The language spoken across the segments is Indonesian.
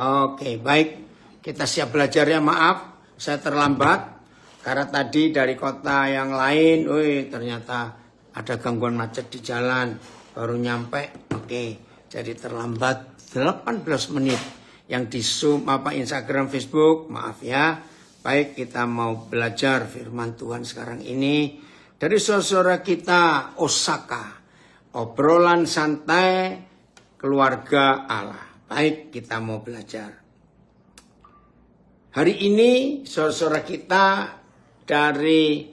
Oke, baik. Kita siap belajar ya. Maaf, saya terlambat. Karena tadi dari kota yang lain, ternyata ada gangguan macet di jalan. Baru nyampe. Oke, jadi terlambat 18 menit. Yang di Zoom, Instagram, Facebook, maaf ya. Baik, kita mau belajar firman Tuhan sekarang ini. Dari saudara kita, Osaka. Obrolan santai keluarga Allah. Baik, kita mau belajar. Hari ini saudara kita dari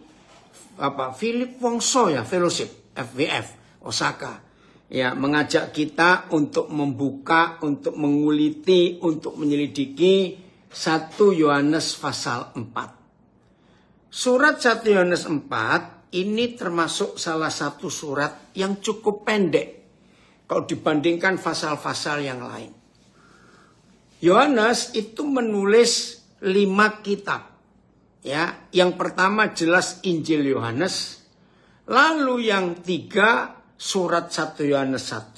Philip Wongso ya, Fellowship FWF Osaka ya, mengajak kita untuk membuka, untuk menguliti, untuk menyelidiki 1 Yohanes pasal 4. Surat 1 Yohanes 4 ini termasuk salah satu surat yang cukup pendek kalau dibandingkan pasal-pasal yang lain. Yohanes itu menulis 5 kitab. Ya, yang pertama jelas Injil Yohanes, lalu yang 3 surat 1 Yohanes 1,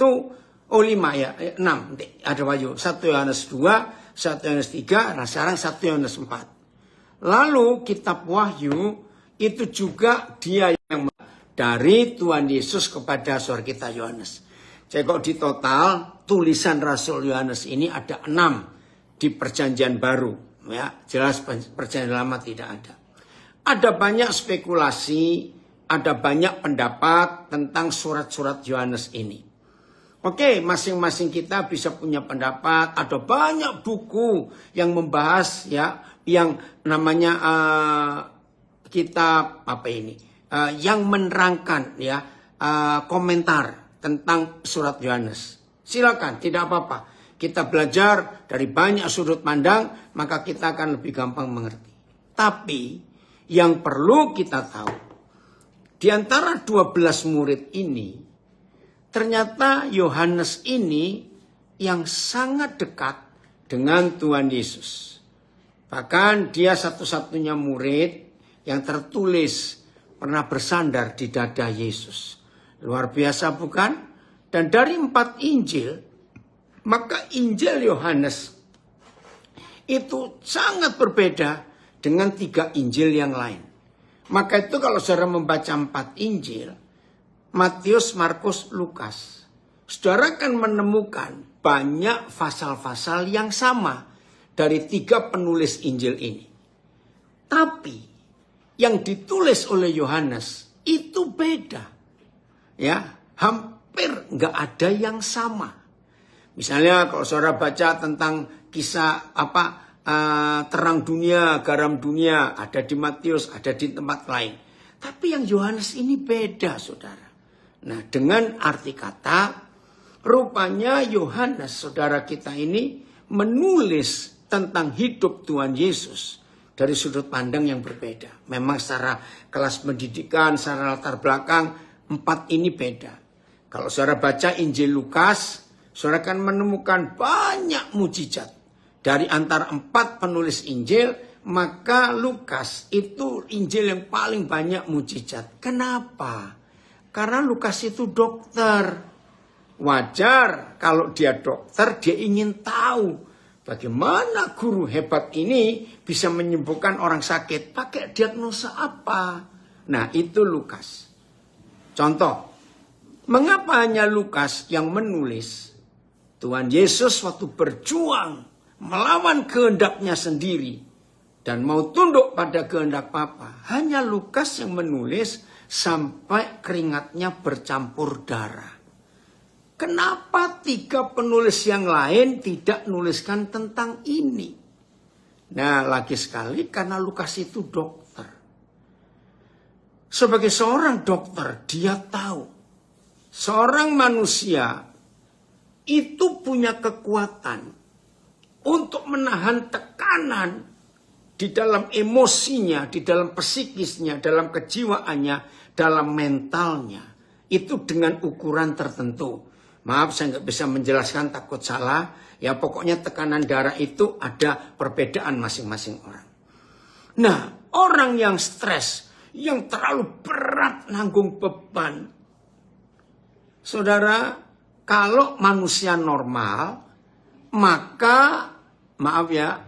5 ya, 6 ada Wahyu, 1 Yohanes 2, 1 Yohanes 3, nah sekarang 1 Yohanes 4. Lalu kitab Wahyu itu juga dia yang dari Tuhan Yesus kepada saudara kita Yohanes. Jadi kalau di total tulisan Rasul Yohanes ini ada 6 di Perjanjian Baru. Ya, jelas Perjanjian Lama tidak ada. Ada banyak spekulasi, ada banyak pendapat tentang surat-surat Yohanes ini. Oke, masing-masing kita bisa punya pendapat. Ada banyak buku yang membahas ya, yang namanya kitab yang menerangkan ya komentar tentang surat Yohanes. Silakan, tidak apa-apa. Kita belajar dari banyak sudut pandang, maka kita akan lebih gampang mengerti. Tapi yang perlu kita tahu, di antara 12 murid ini, ternyata Yohanes ini yang sangat dekat dengan Tuhan Yesus. Bahkan dia satu-satunya murid yang tertulis pernah bersandar di dada Yesus. Luar biasa bukan? Dan dari 4 Injil, maka Injil Yohanes itu sangat berbeda dengan 3 Injil yang lain. Maka itu kalau saudara membaca 4 Injil, Matius, Markus, Lukas, saudara akan menemukan banyak pasal-pasal yang sama dari 3 penulis Injil ini. Tapi yang ditulis oleh Yohanes itu beda. Ya, hampir nggak ada yang sama. Misalnya kalau saudara baca tentang kisah terang dunia, garam dunia, ada di Matius, ada di tempat lain. Tapi yang Yohanes ini beda, saudara. Nah, dengan arti kata, rupanya Yohanes, saudara kita ini, menulis tentang hidup Tuhan Yesus dari sudut pandang yang berbeda. Memang secara kelas pendidikan, secara latar belakang, 4 ini beda. Kalau saudara baca Injil Lukas, saudara akan menemukan banyak mujizat. Dari antara 4 penulis Injil, maka Lukas itu Injil yang paling banyak mujizat. Kenapa? Karena Lukas itu dokter. Wajar kalau dia dokter, dia ingin tahu bagaimana guru hebat ini bisa menyembuhkan orang sakit. Pakai diagnosa apa? Nah, itu Lukas. Contoh, mengapa hanya Lukas yang menulis Tuhan Yesus waktu berjuang melawan kehendaknya sendiri dan mau tunduk pada kehendak Bapa. Hanya Lukas yang menulis sampai keringatnya bercampur darah. Kenapa 3 penulis yang lain tidak nuliskan tentang ini? Nah, lagi sekali karena Lukas itu dokter. Sebagai seorang dokter, dia tahu seorang manusia itu punya kekuatan untuk menahan tekanan di dalam emosinya, di dalam psikisnya, dalam kejiwaannya, dalam mentalnya. Itu dengan ukuran tertentu. Maaf, saya nggak bisa menjelaskan, takut salah. Ya, pokoknya tekanan darah itu ada perbedaan masing-masing orang. Nah, orang yang stres, yang terlalu berat nanggung beban. Saudara, kalau manusia normal, maka maaf ya,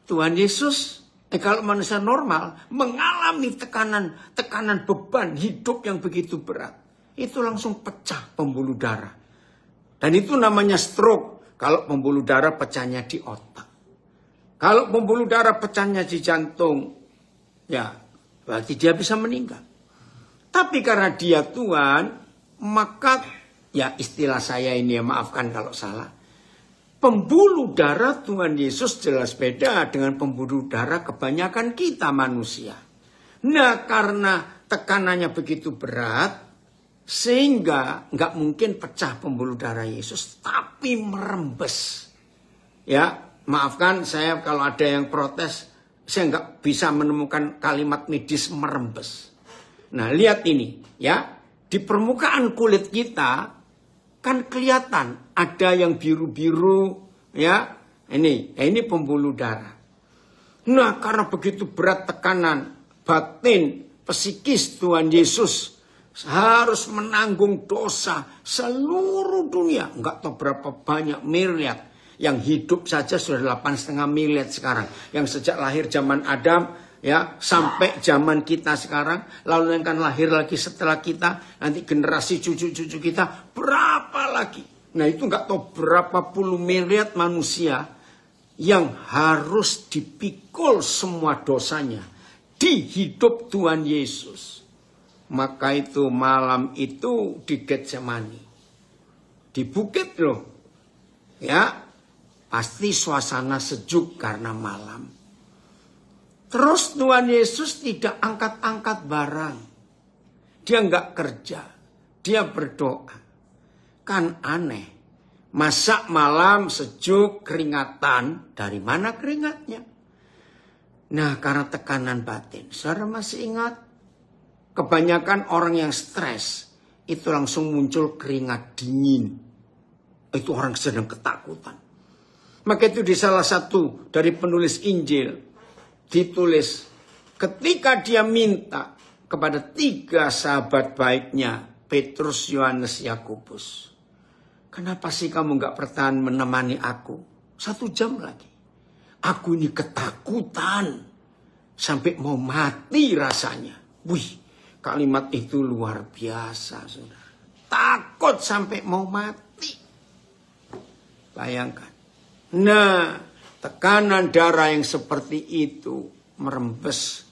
Tuhan Yesus, kalau manusia normal mengalami tekanan beban hidup yang begitu berat, itu langsung pecah pembuluh darah. Dan itu namanya stroke. Kalau pembuluh darah pecahnya di otak. Kalau pembuluh darah pecahnya di jantung, ya berarti dia bisa meninggal. Tapi karena dia Tuhan, maka ya istilah saya ini ya, maafkan kalau salah. Pembuluh darah Tuhan Yesus jelas beda dengan pembuluh darah kebanyakan kita manusia. Nah, karena tekanannya begitu berat, sehingga nggak mungkin pecah pembuluh darah Yesus, tapi merembes. Ya, maafkan saya kalau ada yang protes, saya nggak bisa menemukan kalimat medis merembes. Nah, lihat ini ya, di permukaan kulit kita kan kelihatan ada yang biru-biru ya. Ini pembuluh darah. Nah, karena begitu berat tekanan batin, psikis Tuhan Yesus harus menanggung dosa seluruh dunia. Enggak tahu berapa banyak miliar. Yang hidup saja sudah 8,5 miliar sekarang. Yang sejak lahir zaman Adam ya sampai zaman kita sekarang, lalu yang akan lahir lagi setelah kita, nanti generasi cucu-cucu kita berapa lagi. Nah, itu enggak tahu berapa puluh miliar manusia yang harus dipikul semua dosanya di hidup Tuhan Yesus. Maka itu malam itu di Getsemani, di bukit loh ya, pasti suasana sejuk karena malam. Terus Tuhan Yesus tidak angkat-angkat barang. Dia nggak kerja. Dia berdoa. Kan aneh. Masa malam sejuk keringatan. Dari mana keringatnya? Nah, karena tekanan batin. Saudara masih ingat? Kebanyakan orang yang stres. Itu langsung muncul keringat dingin. Itu orang sedang ketakutan. Maka itu di salah satu dari penulis Injil ditulis, ketika dia minta kepada 3 sahabat baiknya, Petrus, Yohanes, Yakobus, kenapa sih kamu gak bertahan menemani aku 1 jam lagi? Aku ini ketakutan sampai mau mati rasanya. Wih, kalimat itu luar biasa, saudara. Takut sampai mau mati. Bayangkan. Nah, tekanan darah yang seperti itu merembes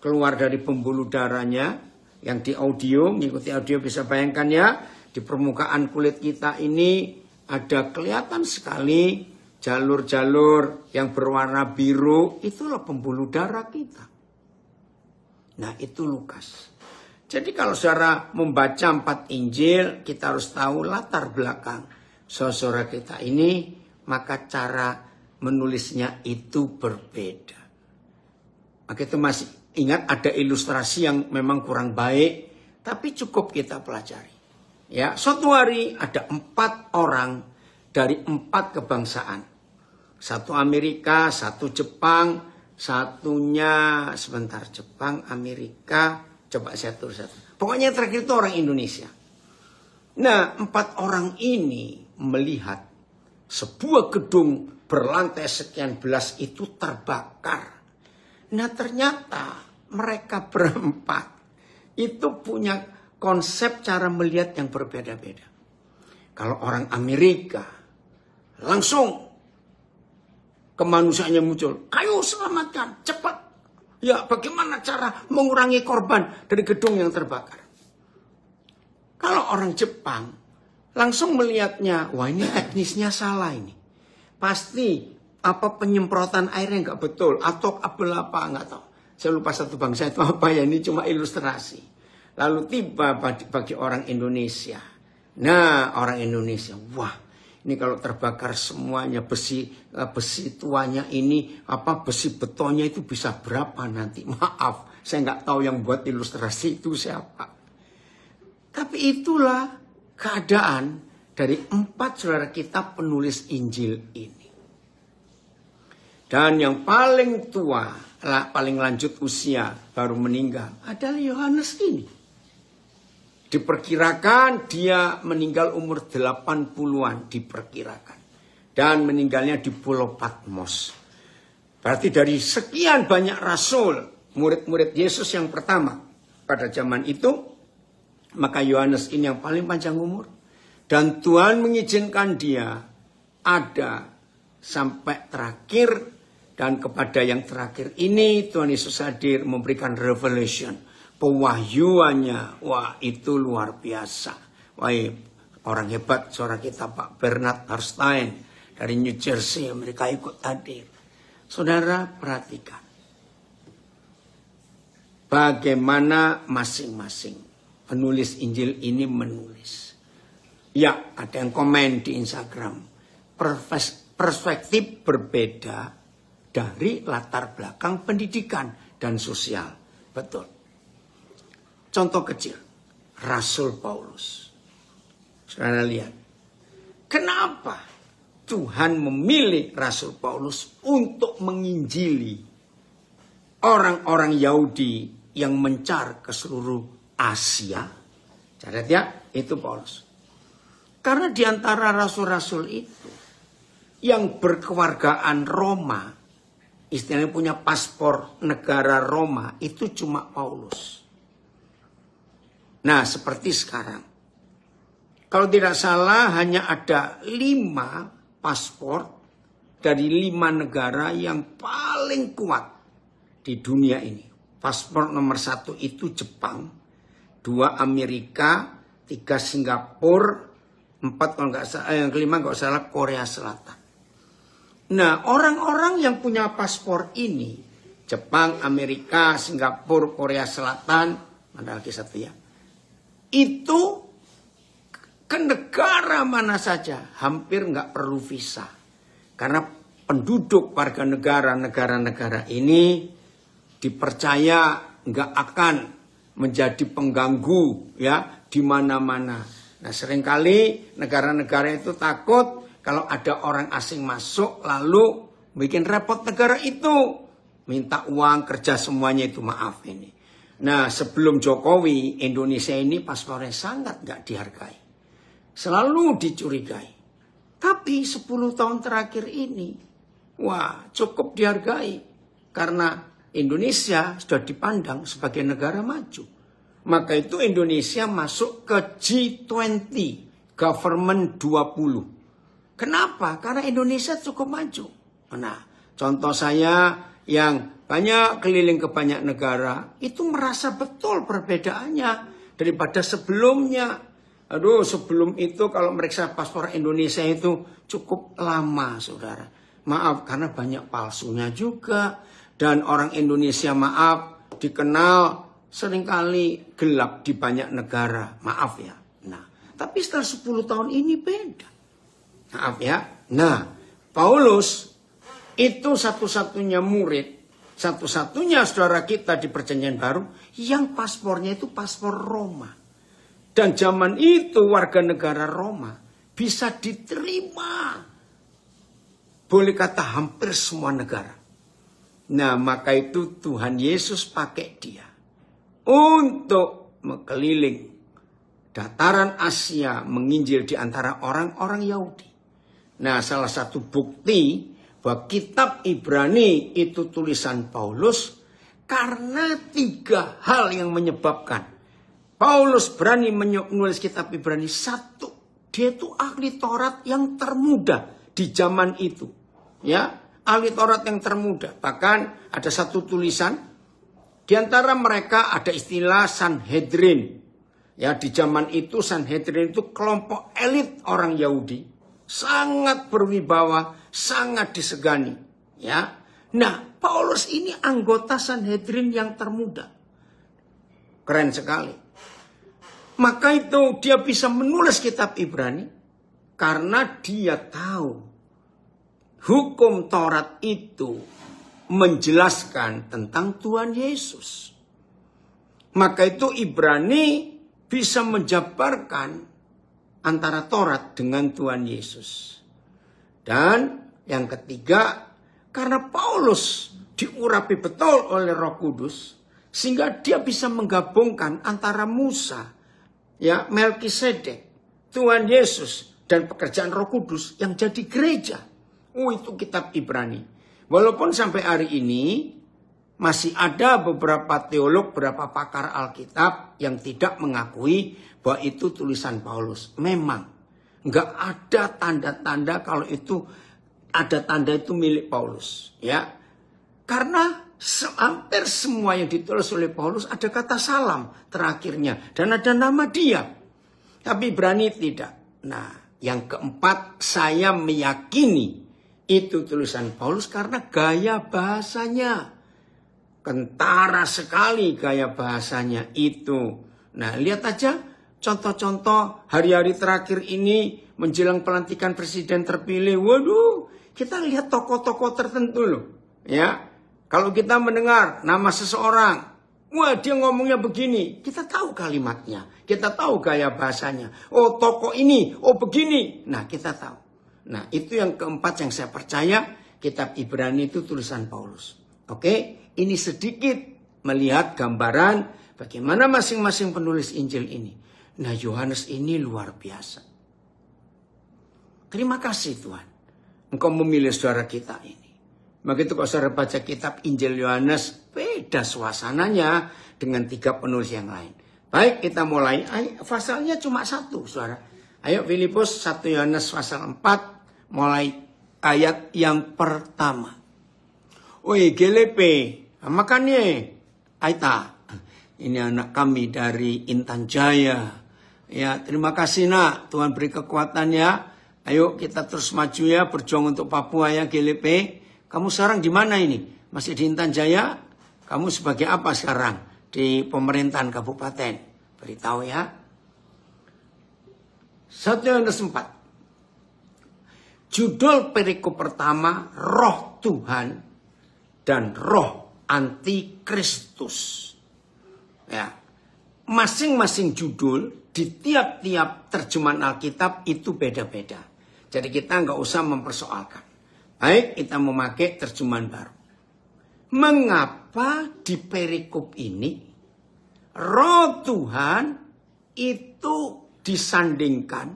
keluar dari pembuluh darahnya. Yang di audio, mengikuti audio bisa bayangkan ya. Di permukaan kulit kita ini ada kelihatan sekali jalur-jalur yang berwarna biru. Itulah pembuluh darah kita. Nah, itu Lukas. Jadi kalau saudara membaca 4 Injil, kita harus tahu latar belakang saudara kita ini, maka cara menulisnya itu berbeda. Maka itu masih ingat ada ilustrasi yang memang kurang baik, tapi cukup kita pelajari. Ya, suatu hari ada 4 orang dari 4 kebangsaan. 1 Amerika, 1 Jepang, satunya sebentar Jepang, Amerika, coba saya tulis satu. Pokoknya yang terakhir itu orang Indonesia. Nah, 4 orang ini melihat sebuah gedung berlantai sekian belas itu terbakar. Nah, ternyata mereka berempat itu punya konsep cara melihat yang berbeda-beda. Kalau orang Amerika langsung kemanusiaannya muncul. Ayo selamatkan, cepat. Ya, bagaimana cara mengurangi korban dari gedung yang terbakar. Kalau orang Jepang langsung melihatnya, wah ini teknisnya salah ini. Pasti apa penyemprotan airnya nggak betul atau kabel apa nggak tahu. Saya lupa satu bangsa itu apa ya, ini cuma ilustrasi. Lalu tiba bagi orang Indonesia. Nah, orang Indonesia, wah ini kalau terbakar semuanya besi tuanya ini besi betonnya itu bisa berapa nanti? Maaf, saya nggak tahu yang buat ilustrasi itu siapa. Tapi itulah keadaan dari 4 saudara kita penulis Injil ini. Dan yang paling tua, paling lanjut usia, baru meninggal, adalah Yohanes ini. Diperkirakan dia meninggal umur 80-an, diperkirakan. dan meninggalnya di Pulau Patmos. Berarti dari sekian banyak rasul, murid-murid Yesus yang pertama pada zaman itu, maka Yohanes ini yang paling panjang umur. Dan Tuhan mengizinkan dia ada sampai terakhir. Dan kepada yang terakhir ini Tuhan Yesus hadir memberikan revelation. Pewahyuannya, wah itu luar biasa. Wah orang hebat, suara kita Pak Bernard Harstein dari New Jersey, mereka ikut hadir. Saudara perhatikan. Bagaimana masing-masing penulis Injil ini menulis. Ya, ada yang komen di Instagram. Perspektif berbeda dari latar belakang pendidikan dan sosial. Betul. Contoh kecil. Rasul Paulus. Saudara lihat. Kenapa Tuhan memilih Rasul Paulus untuk menginjili orang-orang Yahudi yang mencar ke seluruh Asia? Catat ya, itu Paulus. Karena di antara rasul-rasul itu, yang berkewargaan Roma, istilahnya punya paspor negara Roma, itu cuma Paulus. Nah, seperti sekarang. Kalau tidak salah, hanya ada 5 paspor dari 5 negara yang paling kuat di dunia ini. Paspor nomor 1 itu Jepang, 2 Amerika, 3 Singapura, 4 kalau nggak salah, yang kelima nggak salah Korea Selatan. Nah, orang-orang yang punya paspor ini, Jepang, Amerika, Singapura, Korea Selatan, ada lagi satu ya, itu ke negara mana saja hampir nggak perlu visa. Karena penduduk warga negara-negara ini dipercaya nggak akan menjadi pengganggu ya di mana-mana. Nah, seringkali negara-negara itu takut kalau ada orang asing masuk lalu bikin repot negara itu. Minta uang, kerja semuanya itu, maaf ini. Nah, sebelum Jokowi, Indonesia ini paspornya sangat nggak dihargai. Selalu dicurigai. Tapi 10 tahun terakhir ini, wah cukup dihargai. Karena Indonesia sudah dipandang sebagai negara maju. Maka itu Indonesia masuk ke G20, Government 20. Kenapa? Karena Indonesia cukup maju. Nah, contoh saya yang banyak keliling ke banyak negara, itu merasa betul perbedaannya daripada sebelumnya. Aduh, sebelum itu kalau meriksa paspor Indonesia itu cukup lama, saudara. Maaf, karena banyak palsunya juga. Dan orang Indonesia, maaf, dikenal seringkali gelap di banyak negara. Maaf ya. Nah, tapi setelah 10 tahun ini beda. Maaf ya. Nah, Paulus itu satu-satunya murid, satu-satunya saudara kita di Perjanjian Baru yang paspornya itu paspor Roma. Dan zaman itu warga negara Roma bisa diterima. Boleh kata hampir semua negara. Nah, maka itu Tuhan Yesus pakai dia untuk mengeliling dataran Asia, menginjil di antara orang-orang Yahudi. Nah, salah satu bukti bahwa kitab Ibrani itu tulisan Paulus karena 3 hal yang menyebabkan Paulus berani menulis kitab Ibrani. 1, dia itu ahli Taurat yang termuda di zaman itu. Ya, ahli Taurat yang termuda. Bahkan ada satu tulisan, di antara mereka ada istilah Sanhedrin. Ya, di zaman itu Sanhedrin itu kelompok elit orang Yahudi. Sangat berwibawa, sangat disegani. Ya. Nah, Paulus ini anggota Sanhedrin yang termuda. Keren sekali. Maka itu dia bisa menulis kitab Ibrani karena dia tahu hukum Taurat itu menjelaskan tentang Tuhan Yesus. Maka itu Ibrani bisa menjabarkan antara Taurat dengan Tuhan Yesus. Dan yang ketiga, karena Paulus diurapi betul oleh Roh Kudus, sehingga dia bisa menggabungkan antara Musa, ya, Melkisedek, Tuhan Yesus, dan pekerjaan Roh Kudus yang jadi gereja. Oh, itu kitab Ibrani. Walaupun sampai hari ini masih ada beberapa teolog, beberapa pakar Alkitab yang tidak mengakui bahwa itu tulisan Paulus. Memang nggak ada tanda-tanda kalau itu ada tanda itu milik Paulus, ya. Karena hampir semua yang ditulis oleh Paulus ada kata salam terakhirnya dan ada nama dia. Tapi Ibrani tidak. Nah, yang keempat, saya meyakini itu tulisan Paulus karena gaya bahasanya. Kentara sekali gaya bahasanya itu. Nah, lihat aja contoh-contoh hari-hari terakhir ini menjelang pelantikan presiden terpilih. Waduh, kita lihat tokoh-tokoh tertentu loh. Ya, kalau kita mendengar nama seseorang, wah dia ngomongnya begini, kita tahu kalimatnya, kita tahu gaya bahasanya. Oh, tokoh ini, oh begini. Nah, kita tahu. Nah, itu yang keempat yang saya percaya, kitab Ibrani itu tulisan Paulus. Oke? Ini sedikit melihat gambaran bagaimana masing-masing penulis Injil ini. Nah, Yohanes ini luar biasa. Terima kasih Tuhan. Engkau memilih saudara kita ini. Begitu kalau saudara baca kitab Injil Yohanes, beda suasananya dengan 3 penulis yang lain. Baik, kita mulai. Pasalnya cuma 1, saudara. Ayo Filipus 1 Yohanes pasal 4, mulai ayat yang pertama. Oi, gelepe. Makanya, Aita, ini anak kami dari Intan Jaya. Ya, terima kasih nak, Tuhan beri kekuatan ya. Ayo kita terus maju ya, berjuang untuk Papua ya, GLP. Kamu sekarang di mana ini? Masih di Intan Jaya? Kamu sebagai apa sekarang di pemerintahan kabupaten? Beritahu ya. 1 Yohanes 4. Judul perikop pertama, Roh Tuhan dan Roh Antikristus. Ya. Masing-masing judul di tiap-tiap terjemahan Alkitab itu beda-beda. Jadi kita nggak usah mempersoalkan. Baik, kita memakai terjemahan baru. Mengapa di perikop ini Roh Tuhan itu disandingkan,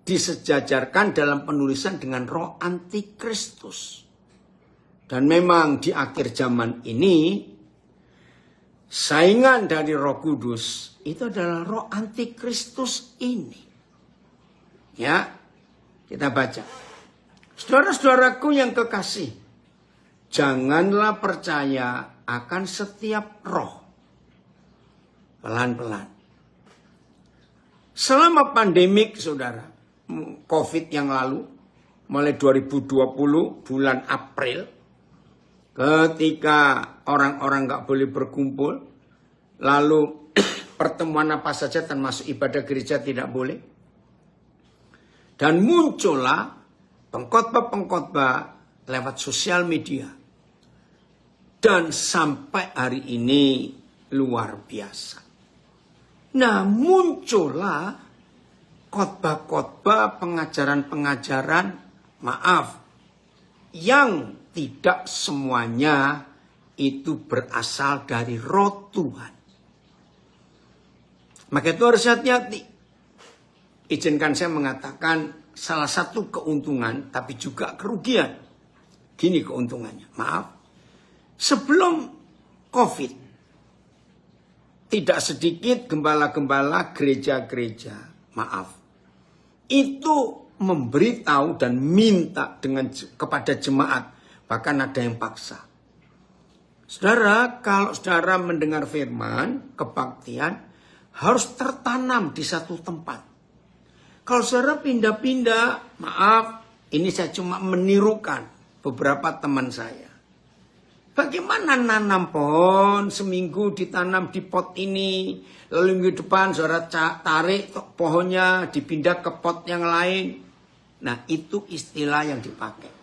disejajarkan dalam penulisan dengan Roh Antikristus? Dan memang di akhir zaman ini, saingan dari Roh Kudus itu adalah Roh Antikristus ini. Ya, kita baca. Saudara-saudaraku yang kekasih, janganlah percaya akan setiap roh. Pelan-pelan. Selama pandemik, saudara, COVID yang lalu, mulai 2020, bulan April, ketika orang-orang gak boleh berkumpul, lalu pertemuan apa saja termasuk ibadah gereja tidak boleh. Dan muncullah pengkhotbah-pengkhotbah lewat sosial media. Dan sampai hari ini luar biasa. Nah, muncullah khotbah-khotbah, pengajaran-pengajaran, maaf, yang tidak semuanya itu berasal dari Roh Tuhan. Maka itu harus hati-hati. Izinkan saya mengatakan salah satu keuntungan tapi juga kerugian. Gini keuntungannya, maaf. Sebelum COVID, tidak sedikit gembala-gembala gereja-gereja, maaf, itu memberitahu dan minta kepada jemaat. Bahkan ada yang paksa. Saudara, kalau saudara mendengar firman, kebaktian, harus tertanam di satu tempat. Kalau saudara pindah-pindah, maaf, ini saya cuma menirukan beberapa teman saya. Bagaimana nanam pohon, seminggu ditanam di pot ini, lalu minggu depan saudara tarik pohonnya, dipindah ke pot yang lain. Nah, itu istilah yang dipakai.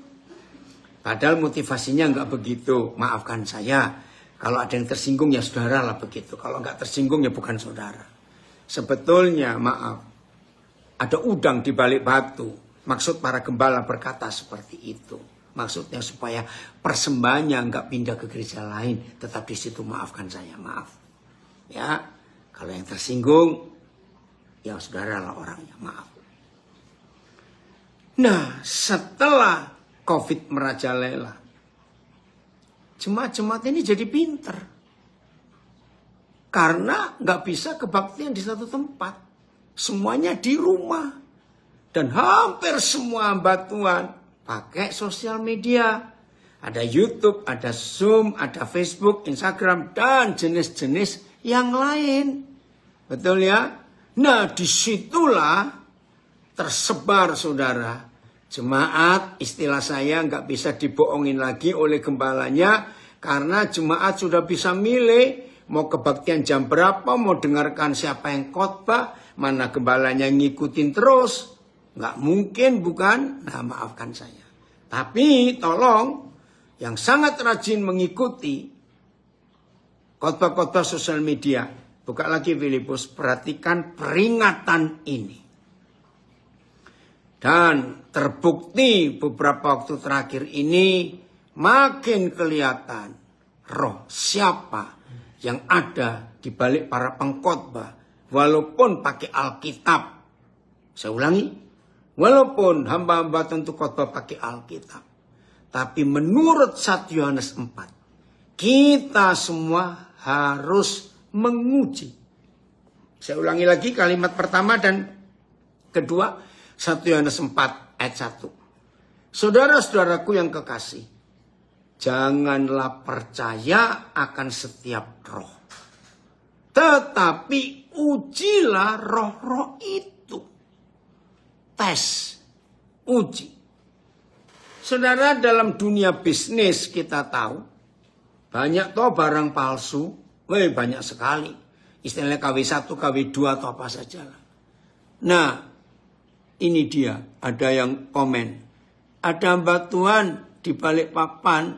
Padahal motivasinya nggak begitu. Maafkan saya. Kalau ada yang tersinggung ya saudara lah begitu. Kalau nggak tersinggung ya bukan saudara. Sebetulnya maaf. Ada udang di balik batu. Maksud para gembala berkata seperti itu. Maksudnya supaya persembahannya nggak pindah ke gereja lain. Tetap di situ, maafkan saya. Maaf. Ya. Kalau yang tersinggung ya saudara lah orangnya. Maaf. Nah, setelah COVID merajalela. Jemaat-jemaat ini jadi pinter. Karena nggak bisa kebaktian di satu tempat. Semuanya di rumah. Dan hampir semua hamba Tuhan pakai sosial media. Ada YouTube, ada Zoom, ada Facebook, Instagram, dan jenis-jenis yang lain. Betul ya? Nah, disitulah tersebar, saudara. Jemaat, istilah saya nggak bisa dibohongin lagi oleh gembalanya. Karena jemaat sudah bisa milih mau kebaktian jam berapa, mau dengarkan siapa yang khotbah, mana gembalanya ngikutin terus. Nggak mungkin, bukan? Nah, maafkan saya. Tapi tolong, yang sangat rajin mengikuti khotbah-khotbah sosial media, buka lagi Filipus, perhatikan peringatan ini. Dan terbukti beberapa waktu terakhir ini makin kelihatan roh siapa yang ada di balik para pengkhotbah. Walaupun pakai Alkitab. Saya ulangi. Walaupun hamba-hamba tentu khotbah pakai Alkitab. Tapi menurut 1 Yohanes 4. Kita semua harus menguji. Saya ulangi lagi kalimat pertama dan kedua. 1 Yohanes 4 ayat 1. Saudara-saudaraku yang kekasih, janganlah percaya akan setiap roh, tetapi ujilah roh-roh itu. Tes, uji. Saudara, dalam dunia bisnis kita tahu, banyak toh barang palsu, banyak sekali. Istilahnya KW1, KW2 atau apa saja. Nah, ini dia, ada yang komen. Ada hamba Tuhan di balik papan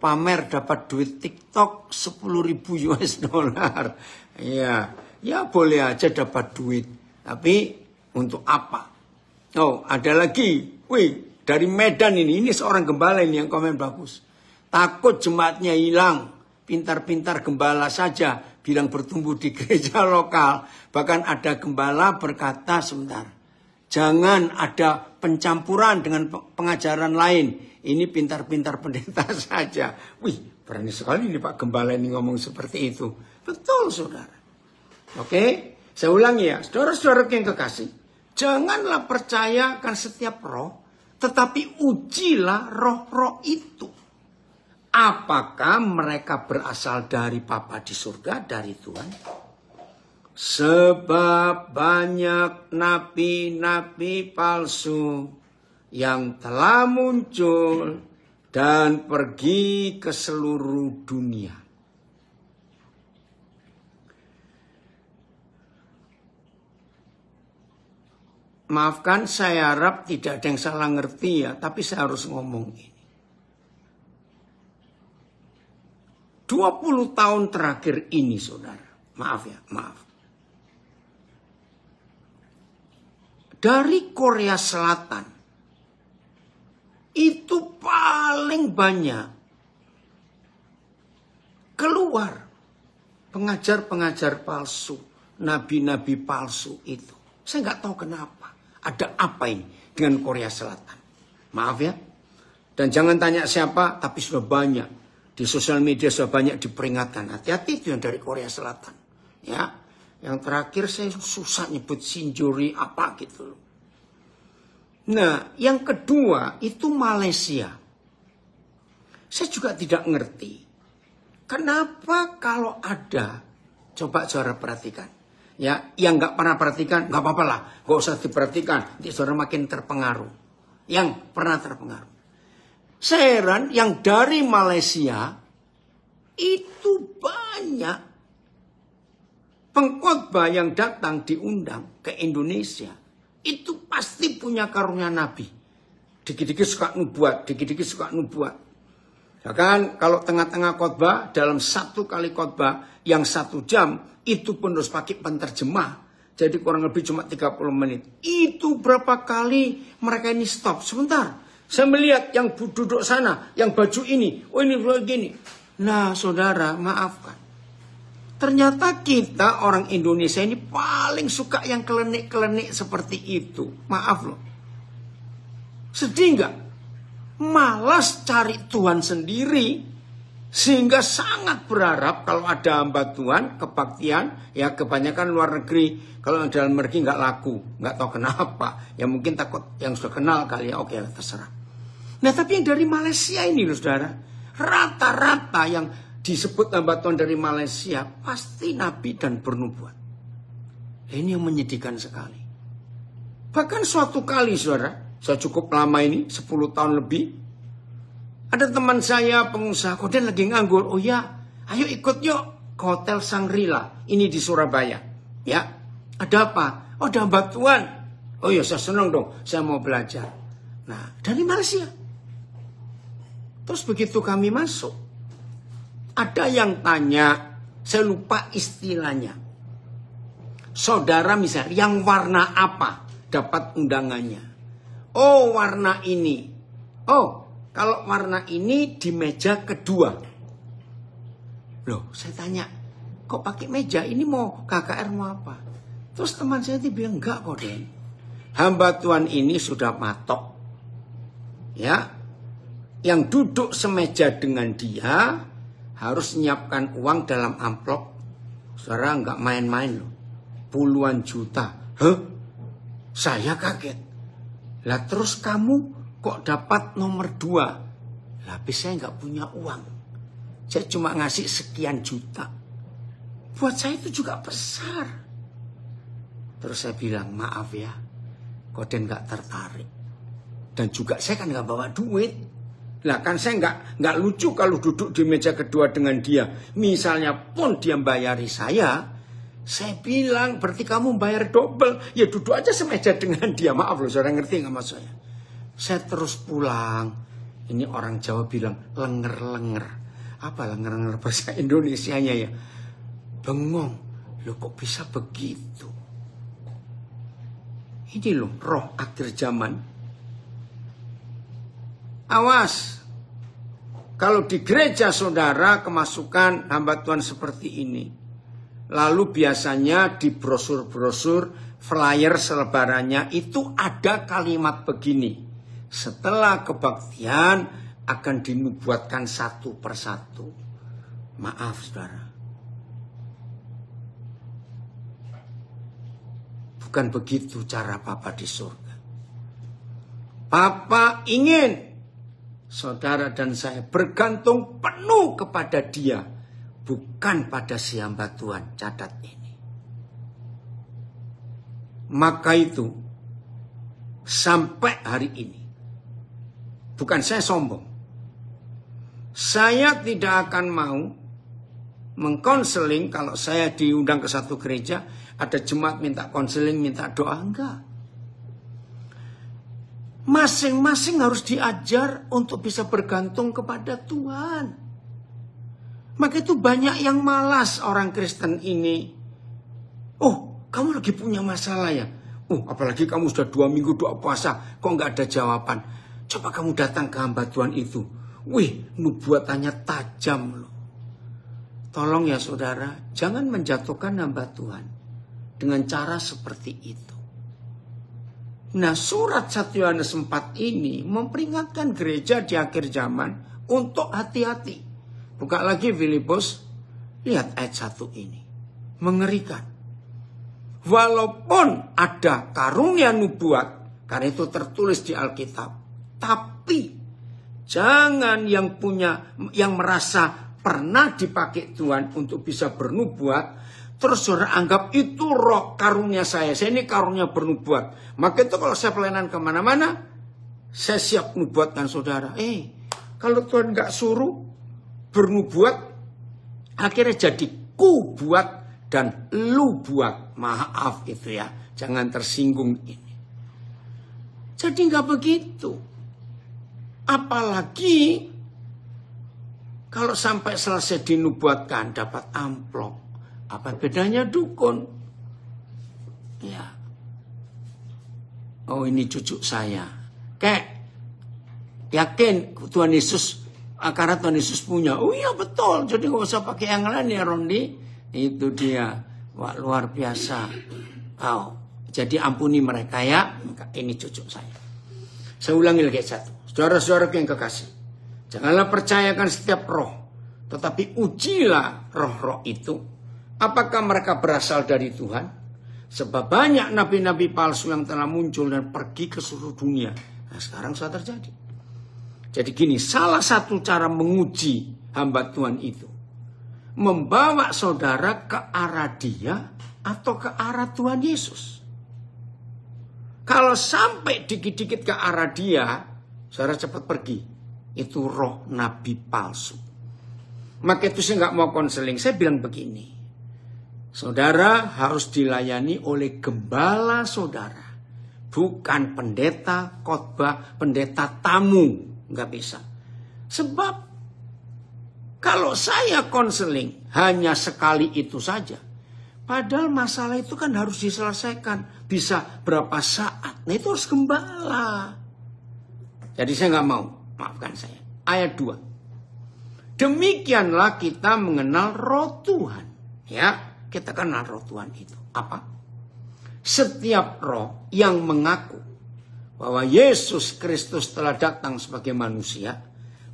pamer dapat duit TikTok 10.000 US dollar. Ya boleh aja dapat duit. Tapi untuk apa? Oh, ada lagi. Wih, dari Medan ini seorang gembala ini yang komen bagus. Takut jemaatnya hilang. Pintar-pintar gembala saja bilang bertumbuh di gereja lokal. Bahkan ada gembala berkata, sebentar. Jangan ada pencampuran dengan pengajaran lain. Ini pintar-pintar pendeta saja. Wih, berani sekali ini Pak Gembala ini ngomong seperti itu. Betul, saudara. Oke, saya ulangi ya. Saudara-saudara yang kekasih. Janganlah percaya akan setiap roh. Tetapi ujilah roh-roh itu. Apakah mereka berasal dari Bapa di surga, dari Tuhan? Sebab banyak nabi-nabi palsu yang telah muncul dan pergi ke seluruh dunia. Maafkan, saya harap tidak ada yang salah ngerti ya, tapi saya harus ngomong ini. 20 tahun terakhir ini, saudara. Maaf ya, maaf. Dari Korea Selatan, itu paling banyak keluar pengajar-pengajar palsu, nabi-nabi palsu itu. Saya nggak tahu kenapa. Ada apa ini dengan Korea Selatan? Maaf ya. Dan jangan tanya siapa, tapi sudah banyak. Di sosial media sudah banyak diperingatkan. Hati-hati itu yang dari Korea Selatan. Ya. Yang terakhir saya susah nyebut Sinjuri apa gitu loh. Nah, yang kedua itu Malaysia. Saya juga tidak ngerti. Kenapa kalau ada, coba saudara perhatikan. Ya, yang nggak pernah perhatikan, nggak apa-apa lah. Nggak usah diperhatikan, nanti saudara makin terpengaruh. Yang pernah terpengaruh. Saya heran yang dari Malaysia itu banyak pengkhotbah yang datang diundang ke Indonesia. Itu pasti punya karunia nabi. Dikit-dikit suka nubuat, dikit-dikit suka nubuat. Bahkan kalau tengah-tengah khotbah, dalam satu kali khotbah yang 1 jam, itu pun harus pakai penterjemah. Jadi kurang lebih cuma 30 menit. Itu berapa kali mereka ini stop. Sebentar, saya melihat yang duduk sana, yang baju ini. Oh ini begini. Nah saudara, maafkan. Ternyata kita orang Indonesia ini paling suka yang kelenik-kelenik seperti itu. Maaf loh. Sedih nggak? malas cari Tuhan sendiri, sehingga sangat berharap kalau ada hamba Tuhan, kebaktian, ya kebanyakan luar negeri. Kalau dalam negeri nggak laku, nggak tahu kenapa. Ya mungkin takut yang sudah kenal kali ya, oke terserah. Nah tapi yang dari Malaysia ini loh saudara, rata-rata yang disebut hamba Tuhan dari Malaysia pasti nabi dan bernubuat. Ini yang menyedihkan sekali. Bahkan suatu kali saudara, saya cukup lama ini, 10 tahun lebih. Ada teman saya pengusaha, kemudian lagi nganggur. Oh ya, ayo ikut yuk ke Hotel Shangri-La. Ini di Surabaya. Ya, ada apa? Oh ada hamba Tuhan. Oh ya saya senang dong, saya mau belajar. Nah dari Malaysia. Terus begitu kami masuk, ada yang tanya, saya lupa istilahnya. Saudara misalnya, yang warna apa dapat undangannya? Oh warna ini. Oh kalau warna ini di meja kedua. Loh saya tanya, kok pakai meja? Ini mau KKR mau apa? Terus teman saya itu bilang, enggak kok Den. Hamba Tuhan ini sudah matok. Ya, yang duduk semeja dengan dia harus menyiapkan uang dalam amplop. Saudara enggak main-main loh. Puluhan juta. Hah? Saya kaget. Lah terus kamu kok dapat nomor 2? Lah habis saya enggak punya uang. Saya cuma ngasih sekian juta. Buat saya itu juga besar. Terus saya bilang, maaf ya, Koden gak tertarik. Dan juga saya kan gak bawa duit. Lah kan saya nggak lucu kalau duduk di meja kedua dengan dia. Misalnya pun dia bayari saya bilang berarti kamu bayar double. Ya duduk aja semeja dengan dia. Maaf loh, saudara ngerti nggak maksud saya? Saya terus pulang. Ini orang Jawa bilang lenger-lenger. Apa lenger-lenger bahasa Indonesianya ya? Bengong. Loh kok bisa begitu? Ini loh roh akhir zaman. Awas. Kalau di gereja saudara kemasukan hamba Tuhan seperti ini. Lalu biasanya di brosur-brosur, flyer selebarannya itu ada kalimat begini. Setelah kebaktian akan dinubuatkan satu persatu. Maaf saudara. Bukan begitu cara Papa di surga. Papa ingin saudara dan saya bergantung penuh kepada dia. Bukan pada si hamba Tuhan. Catat ini. Maka itu sampai hari ini. Bukan saya sombong. Saya tidak akan mau mengkonseling kalau saya diundang ke satu gereja. Ada jemaat minta konseling, minta doa. Enggak. Masing-masing harus diajar untuk bisa bergantung kepada Tuhan. Maka itu banyak yang malas orang Kristen ini. Oh, kamu lagi punya masalah ya? Oh, apalagi kamu sudah 2 minggu doa puasa. Kok nggak ada jawaban? Coba kamu datang ke hamba Tuhan itu. Wih, nubuatannya tajam loh. Tolong ya saudara, jangan menjatuhkan hamba Tuhan dengan cara seperti itu. Nah, surat 1 Yohanes 4 ini memperingatkan gereja di akhir zaman untuk hati-hati. Buka lagi Filipus, lihat ayat 1 ini. Mengerikan. Walaupun ada karunia nubuat, karena itu tertulis di Alkitab, tapi jangan yang merasa pernah dipakai Tuhan untuk bisa bernubuat, terus saudara anggap itu roh karunia saya ini karunia bernubuat. Maka itu kalau saya pelayanan kemana-mana, saya siap nubuatkan saudara. Kalau Tuhan gak suruh bernubuat, akhirnya jadi ku buat dan lu buat. Maaf itu ya, jangan tersinggung ini. Jadi gak begitu. Apalagi kalau sampai selesai dinubuatkan dapat amplop. Apa bedanya dukun? Ya. Oh ini cucu saya. Kayak yakin Tuhan Yesus, karena Tuhan Yesus punya. Oh iya betul. Jadi gak usah pakai yang lain ya Rondi. Itu dia. Wah luar biasa. Oh, jadi ampuni mereka ya. Ini cucu saya. Saya ulangi lagi satu. Saudara-saudara yang kekasih, janganlah percayakan setiap roh, tetapi ujilah roh-roh itu, apakah mereka berasal dari Tuhan? Sebab banyak nabi-nabi palsu yang telah muncul dan pergi ke seluruh dunia. Nah, sekarang sudah terjadi. Jadi gini, salah satu cara menguji hamba Tuhan itu, membawa saudara ke arah Dia atau ke arah Tuhan Yesus. Kalau sampai dikit-dikit ke arah Dia, saudara cepat pergi. Itu roh nabi palsu. Maka itu saya nggak mau konseling. Saya bilang begini, saudara harus dilayani oleh gembala saudara, bukan pendeta khotbah, pendeta tamu. Nggak bisa. Sebab kalau saya konseling hanya sekali itu saja, padahal masalah itu kan harus diselesaikan. Bisa berapa saat. Nah itu harus gembala. Jadi saya nggak mau. Maafkan saya. Ayat 2. Demikianlah kita mengenal roh Tuhan. Ya, kita kenal roh Tuhan itu. Apa? Setiap roh yang mengaku bahwa Yesus Kristus telah datang sebagai manusia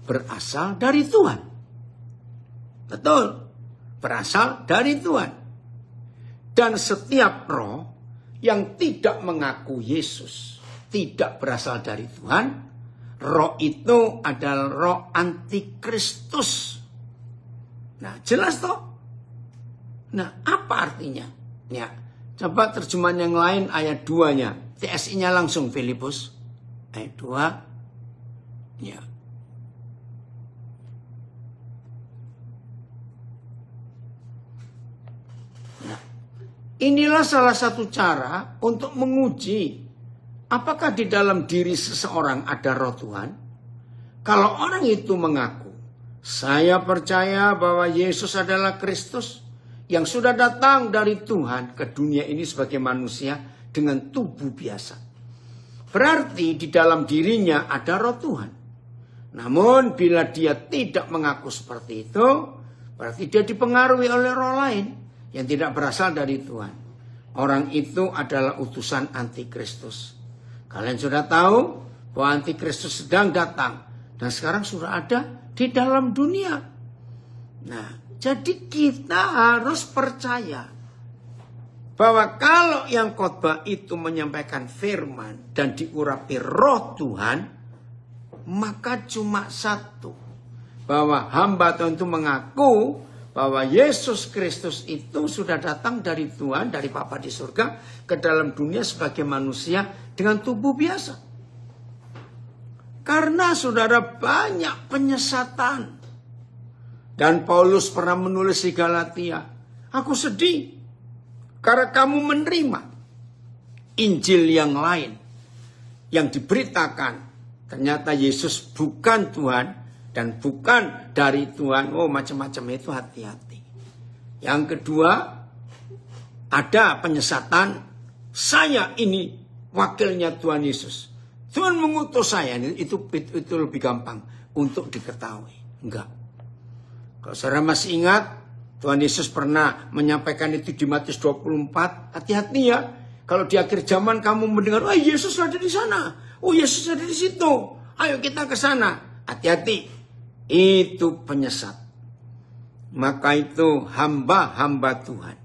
berasal dari Tuhan. Betul. Berasal dari Tuhan. Dan setiap roh yang tidak mengaku Yesus tidak berasal dari Tuhan, roh itu adalah roh antikristus. Nah, jelas toh? Nah, apa artinya? Ya, coba terjemahan yang lain ayat 2-nya. TSI-nya langsung Filipus. Ayat 2. Ya. Inilah salah satu cara untuk menguji apakah di dalam diri seseorang ada roh Tuhan. Kalau orang itu mengaku, saya percaya bahwa Yesus adalah Kristus yang sudah datang dari Tuhan ke dunia ini sebagai manusia dengan tubuh biasa. Berarti di dalam dirinya ada roh Tuhan. Namun bila dia tidak mengaku seperti itu, berarti dia dipengaruhi oleh roh lain yang tidak berasal dari Tuhan. Orang itu adalah utusan antikristus. Kalian sudah tahu bahwa antikristus sedang datang. Dan sekarang sudah ada di dalam dunia. Nah, jadi kita harus percaya bahwa kalau yang khotbah itu menyampaikan firman dan diurapi roh Tuhan, maka cuma satu. Bahwa hamba Tuhan itu mengaku bahwa Yesus Kristus itu sudah datang dari Tuhan, dari Bapa di surga, ke dalam dunia sebagai manusia dengan tubuh biasa. Karena saudara banyak penyesatan. Dan Paulus pernah menulis di Galatia, aku sedih karena kamu menerima Injil yang lain yang diberitakan. Ternyata Yesus bukan Tuhan dan bukan dari Tuhan. Oh, macam-macam itu, hati-hati. Yang kedua, ada penyesatan. Saya ini wakilnya Tuhan Yesus. Tuhan mengutus saya. Itu lebih gampang untuk diketahui. Enggak. Kalau saudara masih ingat, Tuhan Yesus pernah menyampaikan itu di Matius 24. Hati-hati ya. Kalau di akhir zaman kamu mendengar, oh Yesus ada di sana. Oh Yesus ada di situ. Ayo kita ke sana. Hati-hati. Itu penyesat. Maka itu hamba-hamba Tuhan.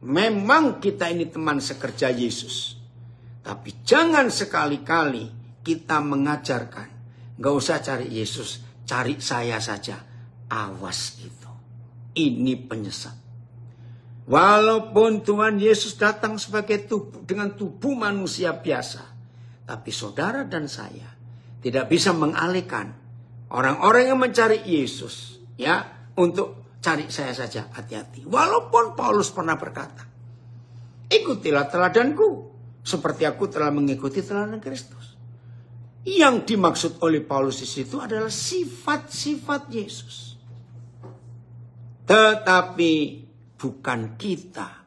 Memang kita ini teman sekerja Yesus. Tapi jangan sekali-kali kita mengajarkan. Gak usah cari Yesus, cari saya saja. Awas itu. Ini penyesat. Walaupun Tuhan Yesus datang sebagai tubuh, dengan tubuh manusia biasa. Tapi saudara dan saya tidak bisa mengalihkan orang-orang yang mencari Yesus, ya, untuk cari saya saja. Hati-hati. Walaupun Paulus pernah berkata, ikutilah teladanku, seperti aku telah mengikuti teladan Kristus. Yang dimaksud oleh Paulus di situ adalah sifat-sifat Yesus. Tetapi bukan kita,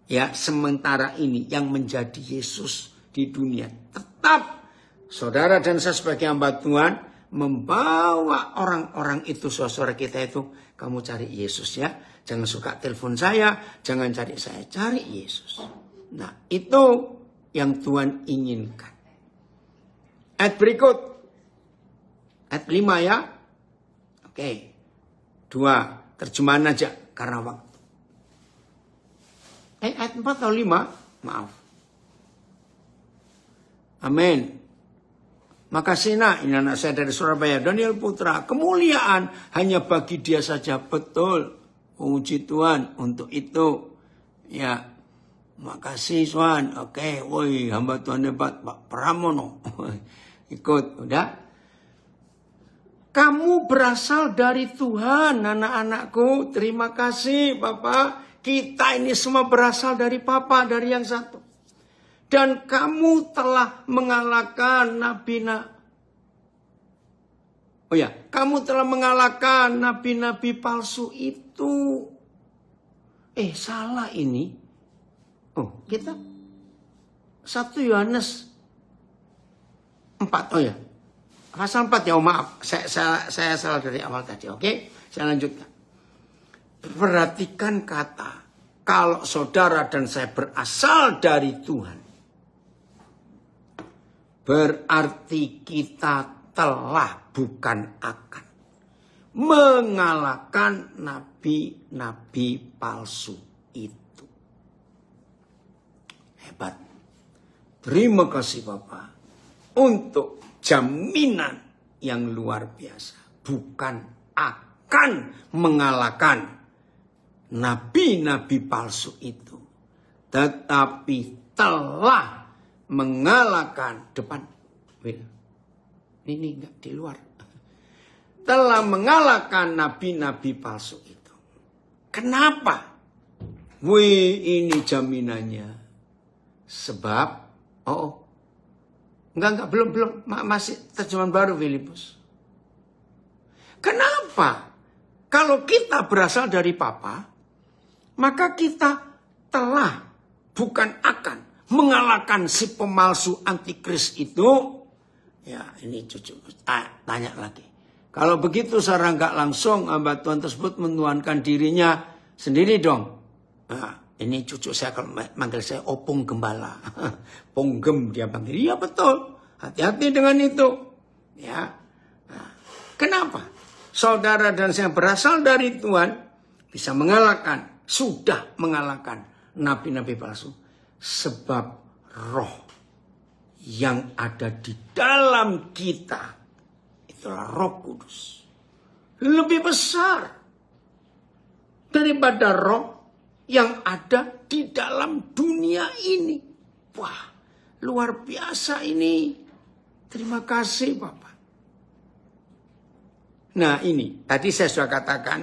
ya, sementara ini yang menjadi Yesus di dunia. Tetap saudara dan saya sebagai hamba Tuhan membawa orang-orang itu, saudara kita itu, kamu cari Yesus ya. Jangan suka telepon saya, jangan cari saya, cari Yesus. Nah, itu yang Tuhan inginkan. Ayat berikut, Ayat 5 ya. Oke. 2 terjemahan aja karena waktu. Ayat 4 atau 5? Maaf. Amin. Makasih nak, ini anak saya dari Surabaya, Daniel Putra. Kemuliaan hanya bagi dia saja. Betul. Puji Tuhan untuk itu. Ya. Makasih Tuhan. Oke. Woi, hamba Tuhan hebat. Pak Pramono. Ikut. Udah. Kamu berasal dari Tuhan, anak-anakku. Terima kasih Bapak. Kita ini semua berasal dari Papa, dari yang satu. Dan kamu telah mengalahkan kamu telah mengalahkan nabi-nabi palsu itu. Salah ini. Kita 1 Yohanes 4. Pasal 4 ya, maaf. Saya salah dari awal tadi, oke? Saya lanjutkan. Perhatikan kata, kalau saudara dan saya berasal dari Tuhan, berarti kita telah, bukan akan, mengalahkan nabi-nabi palsu itu. Hebat. Terima kasih Bapak untuk jaminan yang luar biasa. Bukan akan mengalahkan nabi-nabi palsu itu, tetapi telah mengalahkan depan. Ini enggak di luar. Telah mengalahkan nabi-nabi palsu itu. Kenapa? Ini jaminannya. Sebab belum masih terjemahan baru Filipus. Kenapa? Kalau kita berasal dari Papa, maka kita telah, bukan akan, mengalahkan si pemalsu antikris itu. Ya, ini cucu tanya lagi. Kalau begitu secara nggak langsung hamba Tuhan tersebut menuhankan dirinya sendiri dong. Nah, ini cucu saya kalau manggil saya Opung Gembala. Ponggem dia panggil. Iya betul. Hati-hati dengan itu. Ya. Nah, kenapa? Saudara dan saya berasal dari Tuhan bisa mengalahkan, sudah mengalahkan nabi-nabi palsu. Sebab roh yang ada di dalam kita, itulah Roh Kudus, lebih besar daripada roh yang ada di dalam dunia ini. Wah, luar biasa ini. Terima kasih Bapak. Nah ini, tadi saya sudah katakan,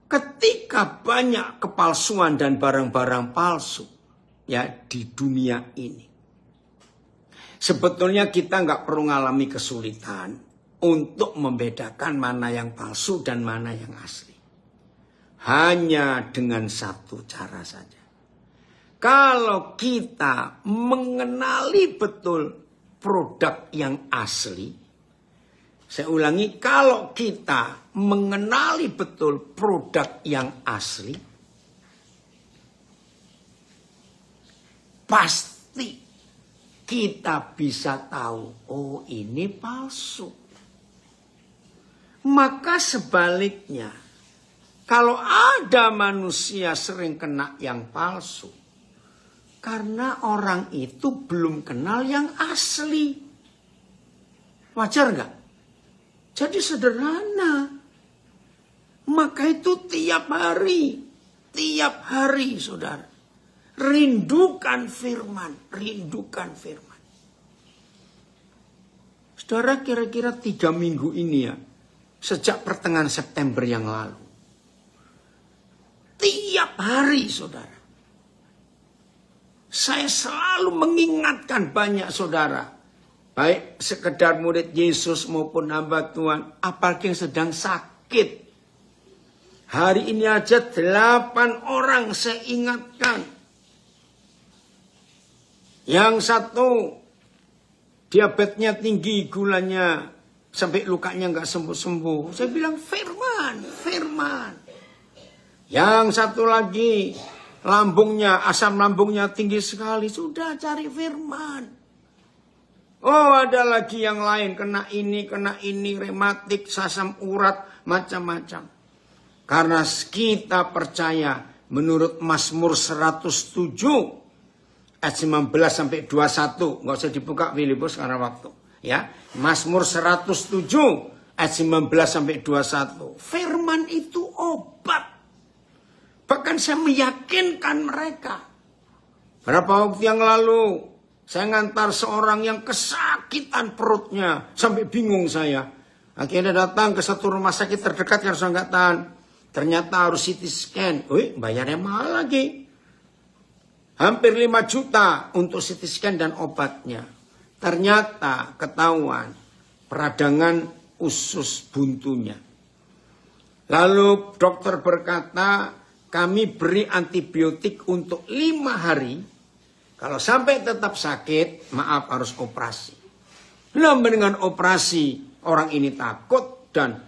ketika banyak kepalsuan dan barang-barang palsu ya di dunia ini, sebetulnya kita nggak perlu mengalami kesulitan untuk membedakan mana yang palsu dan mana yang asli. Hanya dengan satu cara saja. Kalau kita mengenali betul produk yang asli, saya ulangi, kalau kita mengenali betul produk yang asli, pasti kita bisa tahu, oh ini palsu. Maka sebaliknya, kalau ada manusia sering kena yang palsu, karena orang itu belum kenal yang asli. Wajar nggak? Jadi sederhana. Maka itu tiap hari saudara. Rindukan firman. Saudara kira-kira 3 minggu ini ya. Sejak pertengahan September yang lalu. Tiap hari saudara. Saya selalu mengingatkan banyak saudara. Baik sekedar murid Yesus maupun hamba Tuhan. Apalagi yang sedang sakit. Hari ini aja 8 orang saya ingatkan. Yang satu diabetesnya tinggi, gulanya sampai lukanya nggak sembuh-sembuh. Saya bilang firman. Yang satu lagi asam lambungnya tinggi sekali. Sudah cari firman. Oh, ada lagi yang lain, kena ini, rematik, sasam urat, macam-macam. Karena kita percaya menurut Mazmur 107 ayat 19 sampai 21, nggak usah dibuka Filipus karena waktu, ya. Mazmur 107 ayat 19 sampai 21. Firman itu obat. Bahkan saya meyakinkan mereka. Berapa waktu yang lalu saya ngantar seorang yang kesakitan perutnya sampai bingung saya. Akhirnya datang ke satu rumah sakit terdekat yang saya nggak tahan. Ternyata harus CT scan. Bayarnya mahal lagi. Hampir 5 juta untuk CT scan dan obatnya. Ternyata ketahuan peradangan usus buntunya. Lalu dokter berkata, kami beri antibiotik untuk 5 hari. Kalau sampai tetap sakit, maaf harus operasi. Nah, dengan operasi orang ini takut dan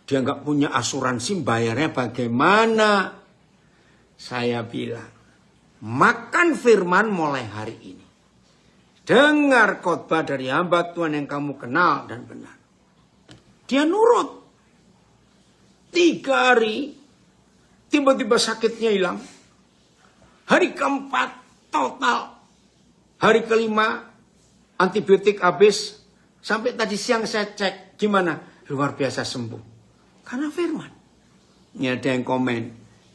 dia nggak punya asuransi, bayarnya bagaimana? Saya bilang, makan firman mulai hari ini. Dengar khotbah dari hamba Tuhan yang kamu kenal dan benar. Dia nurut. 3 hari, tiba-tiba sakitnya hilang. Hari keempat, total. Hari kelima, antibiotik habis. Sampai tadi siang saya cek, gimana? Luar biasa sembuh. Karena firman. Ini ada yang komen.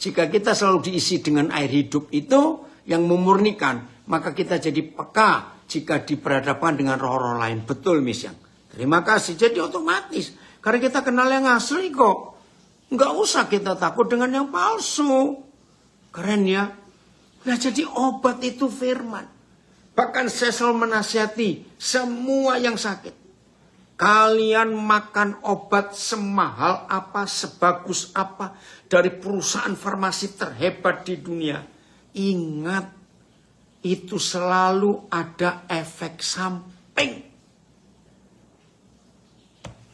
Jika kita selalu diisi dengan air hidup itu yang memurnikan, maka kita jadi peka jika diperhadapkan dengan roh-roh lain. Betul, Miss Yang. Terima kasih. Jadi otomatis. Karena kita kenal yang asli kok. Nggak usah kita takut dengan yang palsu. Keren ya. Nah, jadi obat itu firman. Bahkan saya selalu menasihati semua yang sakit. Kalian makan obat semahal apa, sebagus apa, dari perusahaan farmasi terhebat di dunia. Ingat, itu selalu ada efek samping.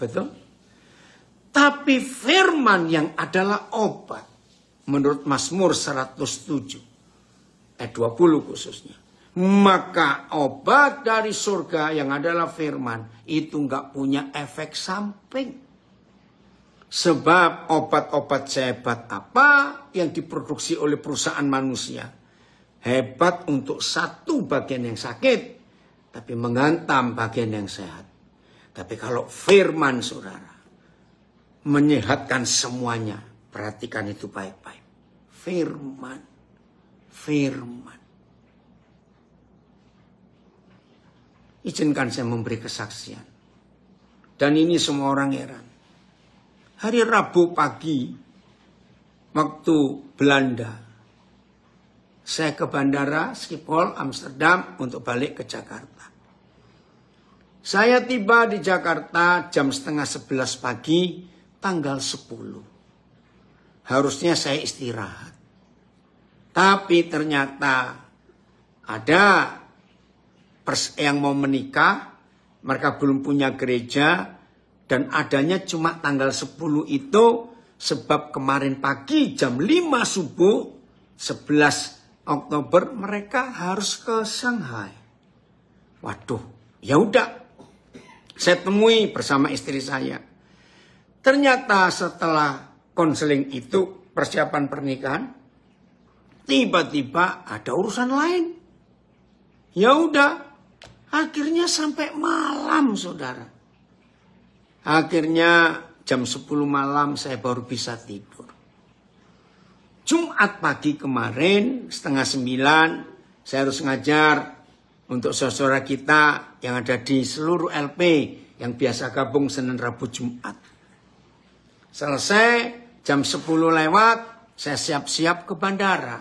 Betul? Tapi firman yang adalah obat, menurut Mazmur 107, ayat 20 khususnya. Maka obat dari surga yang adalah firman itu nggak punya efek samping. Sebab obat-obat sehebat apa yang diproduksi oleh perusahaan manusia, hebat untuk satu bagian yang sakit, tapi menghantam bagian yang sehat. Tapi kalau firman saudara, menyehatkan semuanya. Perhatikan itu baik-baik. Firman. Izinkan saya memberi kesaksian. Dan ini semua orang heran. Hari Rabu pagi, waktu Belanda, saya ke bandara Schiphol, Amsterdam untuk balik ke Jakarta. Saya tiba di Jakarta jam 10:30 pagi, tanggal 10. Harusnya saya istirahat. Tapi ternyata ada yang mau menikah, mereka belum punya gereja, dan adanya cuma tanggal 10 itu, sebab kemarin pagi jam 5 subuh, 11 Oktober, mereka harus ke Shanghai. Waduh, ya udah. Saya temui bersama istri saya. Ternyata setelah konseling itu, persiapan pernikahan, tiba-tiba ada urusan lain. Ya udah. Akhirnya sampai malam, saudara. Akhirnya jam 10 malam saya baru bisa tidur. Jumat pagi kemarin, 8:30, saya harus ngajar untuk saudara kita yang ada di seluruh LP yang biasa gabung Senin, Rabu, Jumat. Selesai jam 10 lewat, saya siap-siap ke bandara.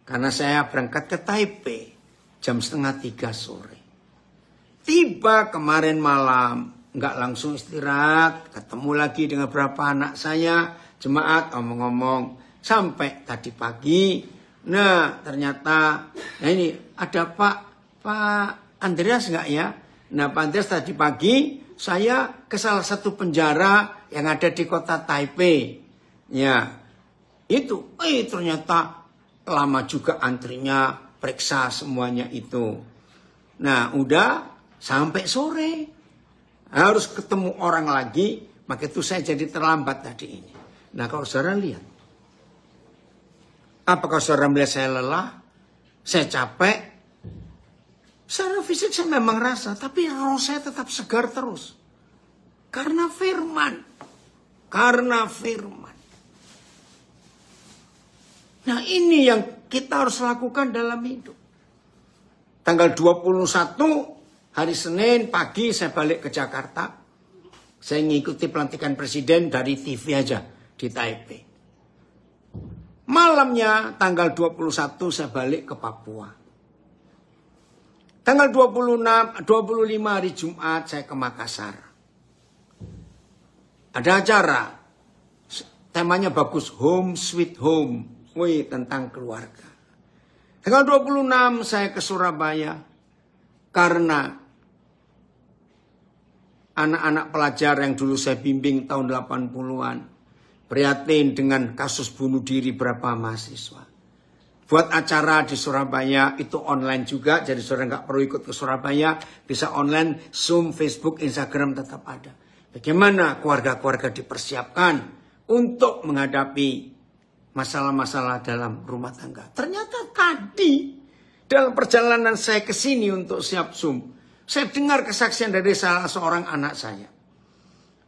Karena saya berangkat ke Taipei jam 2:30 sore. Tiba kemarin malam, nggak langsung istirahat, ketemu lagi dengan beberapa anak saya, jemaat omong-omong, sampai tadi pagi. Nah ternyata, nah ini ada Pak Andreas nggak ya? Nah Pak Andreas tadi pagi, saya ke salah satu penjara yang ada di kota Taipei. Ya, itu, ternyata lama juga antrinya, periksa semuanya itu. Nah udah. sampai sore. Harus ketemu orang lagi, maka itu saya jadi terlambat tadi ini. Nah kalau saudara lihat, apakah saudara melihat saya lelah, saya capek? Secara fisik saya memang rasa, tapi roh saya tetap segar terus. Karena firman. Karena firman. Nah ini yang kita harus lakukan dalam hidup. Tanggal 21 hari Senin pagi saya balik ke Jakarta. Saya ngikuti pelantikan presiden dari TV aja di Taipei. Malamnya tanggal 21 saya balik ke Papua. Tanggal 25 hari Jumat saya ke Makassar. Ada acara. Temanya bagus, Home Sweet Home. Wih, tentang keluarga. Tanggal 26 saya ke Surabaya. Karena anak-anak pelajar yang dulu saya bimbing tahun 80-an. Prihatin dengan kasus bunuh diri berapa mahasiswa. Buat acara di Surabaya itu online juga. Jadi saudara nggak perlu ikut ke Surabaya. Bisa online, Zoom, Facebook, Instagram tetap ada. Bagaimana keluarga-keluarga dipersiapkan untuk menghadapi masalah-masalah dalam rumah tangga. Ternyata tadi dalam perjalanan saya ke sini untuk siap Zoom, saya dengar kesaksian dari salah seorang anak saya.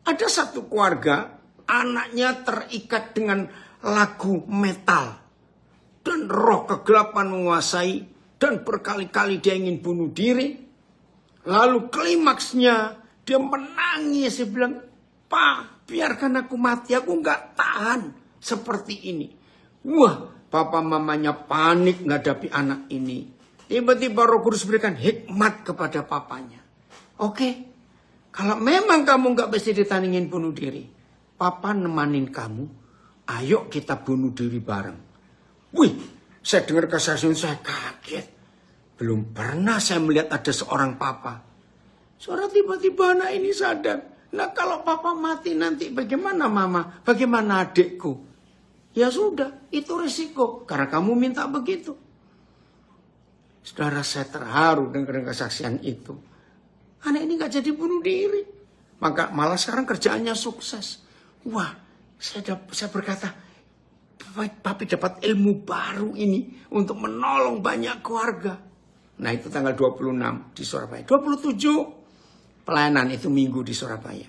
Ada satu keluarga, anaknya terikat dengan lagu metal. Dan roh kegelapan menguasai. Dan berkali-kali dia ingin bunuh diri. Lalu klimaksnya dia menangis. Dia bilang, "Pak, biarkan aku mati. Aku nggak tahan seperti ini." Wah, papa mamanya panik menghadapi anak ini. Tiba-tiba Roh Kudus berikan hikmat kepada papanya. Oke, kalau memang kamu nggak bisa ditandingin bunuh diri, papa nemanin kamu. Ayo kita bunuh diri bareng. Wih, saya dengar kesaksian saya kaget. Belum pernah saya melihat ada seorang papa. Suara tiba-tiba anak ini sadar. Nah kalau papa mati nanti bagaimana mama? Bagaimana adikku? Ya sudah, itu risiko. Karena kamu minta begitu. Saudara, saya terharu dengan kesaksian itu. Anak ini gak jadi bunuh diri. Maka malah sekarang kerjaannya sukses. Wah, saya berkata, papi dapat ilmu baru ini untuk menolong banyak keluarga. Nah itu tanggal 26 di Surabaya. 27 pelayanan itu minggu di Surabaya.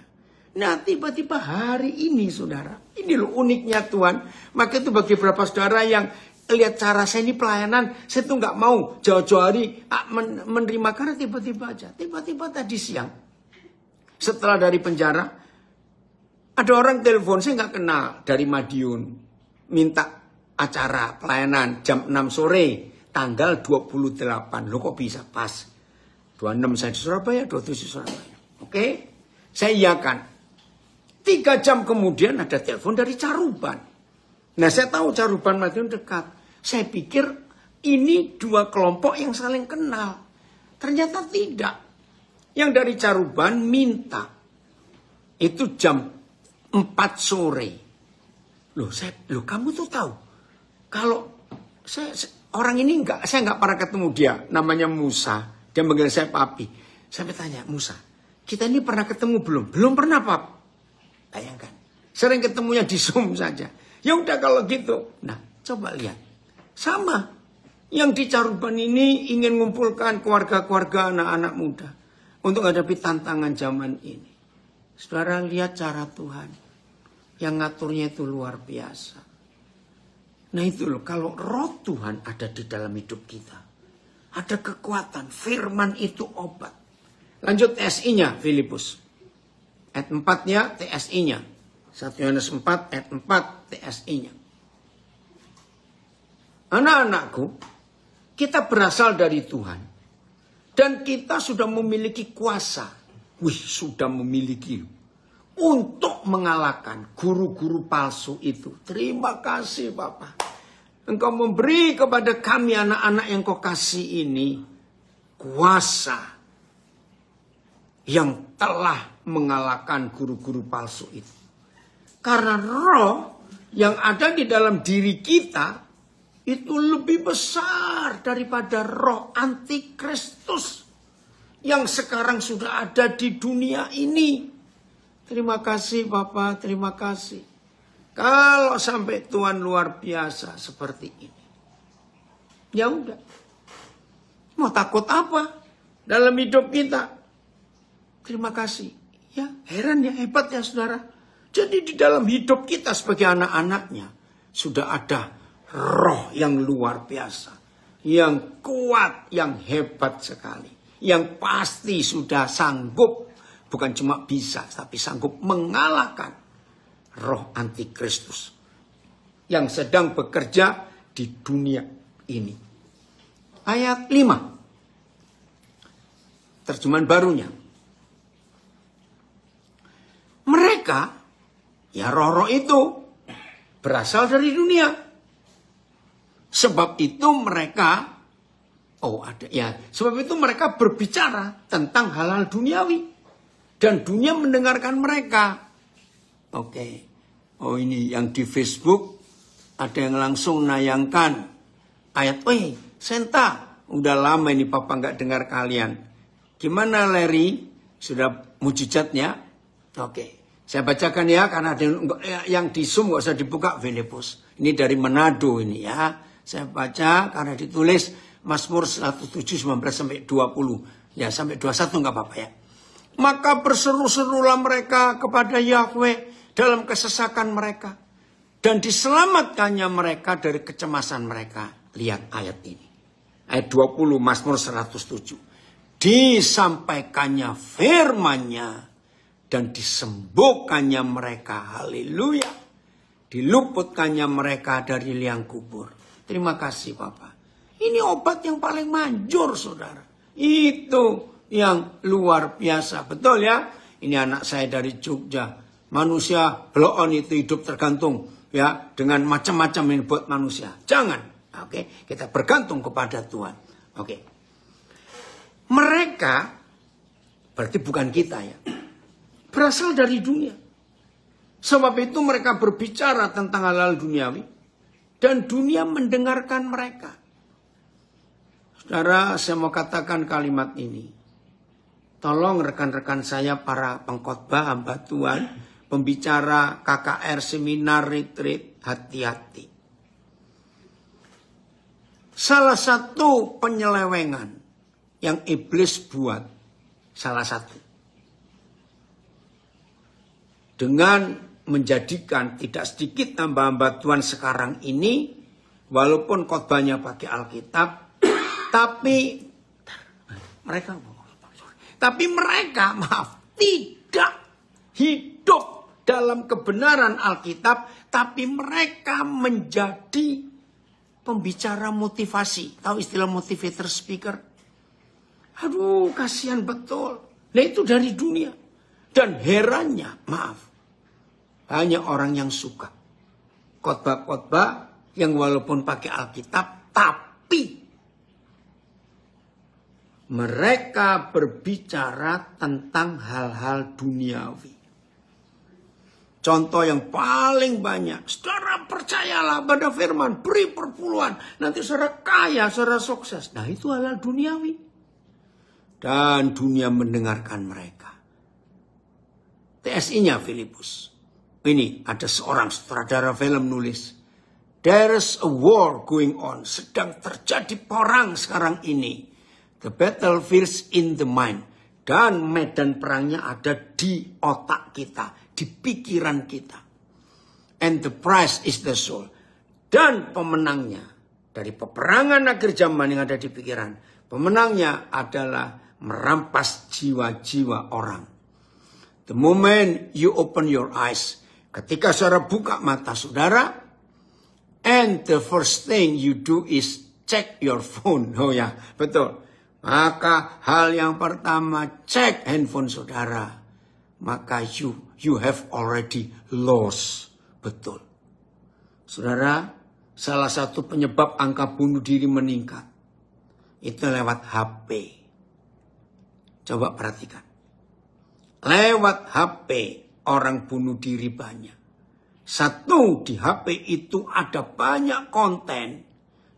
Nah tiba-tiba hari ini saudara. Ini loh uniknya Tuhan. Maka itu bagi beberapa saudara yang lihat cara saya ini pelayanan. Saya tuh gak mau jauh-jauh hari menerima. Karena tiba-tiba aja. Tiba-tiba tadi siang. Setelah dari penjara. Ada orang telepon saya gak kenal dari Madiun. Minta acara pelayanan jam 6 sore. Tanggal 28. Loh kok bisa pas. 26 saya di Surabaya. 27 di Surabaya. Oke. Saya iakan. 3 jam kemudian ada telepon dari Caruban. Nah saya tahu Caruban Madiun dekat. Saya pikir ini 2 kelompok yang saling kenal. Ternyata tidak. Yang dari Caruban minta. Itu jam 4 sore. Loh kamu tuh tahu. Kalau orang ini saya nggak pernah ketemu dia. Namanya Musa. Dia manggil saya papi. Saya bertanya, Musa, kita ini pernah ketemu belum? Belum pernah, Pap. Bayangkan. Sering ketemunya di Zoom saja. Ya udah kalau gitu. Nah, coba lihat. Sama. Yang di Caruban ini ingin mengumpulkan keluarga-keluarga anak-anak muda. Untuk menghadapi tantangan zaman ini. Saudara lihat cara Tuhan. Yang ngaturnya itu luar biasa. Nah itu loh. Kalau roh Tuhan ada di dalam hidup kita. Ada kekuatan. Firman itu obat. Lanjut TSI-nya Filipus. Ayat 4-nya TSI-nya. 1 Yohanes 4 ayat 4 TSI-nya. Anak-anakku, kita berasal dari Tuhan. Dan kita sudah memiliki kuasa. Sudah memiliki. Untuk mengalahkan guru-guru palsu itu. Terima kasih Bapak. Engkau memberi kepada kami anak-anak yang kau kasih ini. Kuasa. Yang telah mengalahkan guru-guru palsu itu. Karena roh yang ada di dalam diri kita itu lebih besar daripada roh antikristus yang sekarang sudah ada di dunia ini. Terima kasih Bapak, terima kasih. Kalau sampai Tuhan luar biasa seperti ini, ya udah. Mau takut apa dalam hidup kita? Terima kasih. Ya, heran ya, hebat ya saudara. Jadi di dalam hidup kita sebagai anak-anaknya sudah ada roh yang luar biasa, yang kuat, yang hebat sekali, yang pasti sudah sanggup, bukan cuma bisa, tapi sanggup mengalahkan roh antikristus yang sedang bekerja di dunia ini. Ayat 5. Terjemahan barunya. Mereka, ya roh-roh itu, berasal dari dunia. Sebab itu mereka, sebab itu mereka berbicara tentang hal-hal duniawi. Dan dunia mendengarkan mereka. Oke. Oh ini yang di Facebook, ada yang langsung nayangkan ayat, Senta, udah lama ini Papa nggak dengar kalian. Gimana Larry? Sudah mujizatnya? Oke. Saya bacakan ya, karena ada yang di Zoom nggak usah dibuka, Filipus. Ini dari Manado ini ya. Saya baca karena ditulis Mazmur 107:19-20. Ya sampai 21 nggak apa-apa ya. Maka berseru-serulah mereka kepada Yahweh dalam kesesakan mereka. Dan diselamatkannya mereka dari kecemasan mereka. Lihat ayat ini. Ayat 20 Mazmur 107. Disampaikannya firman-Nya dan disembuhkannya mereka. Haleluya. Diluputkannya mereka dari liang kubur. Terima kasih Bapak. Ini obat yang paling manjur saudara. Itu yang luar biasa. Betul ya? Ini anak saya dari Jogja. Manusia blow on itu hidup tergantung ya dengan macam-macam yang buat manusia. Jangan. Oke, kita bergantung kepada Tuhan. Oke. Mereka berarti bukan kita ya. Berasal dari dunia. Sebab itu mereka berbicara tentang hal-hal duniawi. Dan dunia mendengarkan mereka. Saudara, saya mau katakan kalimat ini. Tolong rekan-rekan saya para pengkhotbah hamba Tuhan, pembicara KKR, seminar, retreat, hati-hati. Salah satu penyelewengan yang iblis buat, salah satu. Dengan menjadikan tidak sedikit hamba-hamba Tuhan sekarang ini, walaupun khotbahnya pakai Alkitab, tapi mereka tidak hidup dalam kebenaran Alkitab, tapi mereka menjadi pembicara motivasi. Tahu istilah motivator speaker? Aduh, kasihan betul. Nah itu dari dunia. Dan herannya, banyak orang yang suka khotbah-khotbah yang walaupun pakai Alkitab, tapi mereka berbicara tentang hal-hal duniawi. Contoh yang paling banyak, saudara percayalah pada firman, beri perpuluhan, nanti saudara kaya, saudara sukses. Nah itu hal-hal duniawi. Dan dunia mendengarkan mereka. TSI-nya Filipus. Ini ada seorang sutradara film nulis. There's a war going on. Sedang terjadi perang sekarang ini. The battlefields in the mind. Dan medan perangnya ada di otak kita. Di pikiran kita. And the prize is the soul. Dan pemenangnya. Dari peperangan akhir zaman yang ada di pikiran. Pemenangnya adalah merampas jiwa-jiwa orang. The moment you open your eyes. Ketika saudara buka mata saudara. And the first thing you do is check your phone. Oh ya, betul. Maka hal yang pertama, cek handphone saudara. Maka you have already lost. Betul. Saudara, salah satu penyebab angka bunuh diri meningkat. Itu lewat HP. Coba perhatikan. Lewat HP orang bunuh diri banyak. Satu, di HP itu ada banyak konten.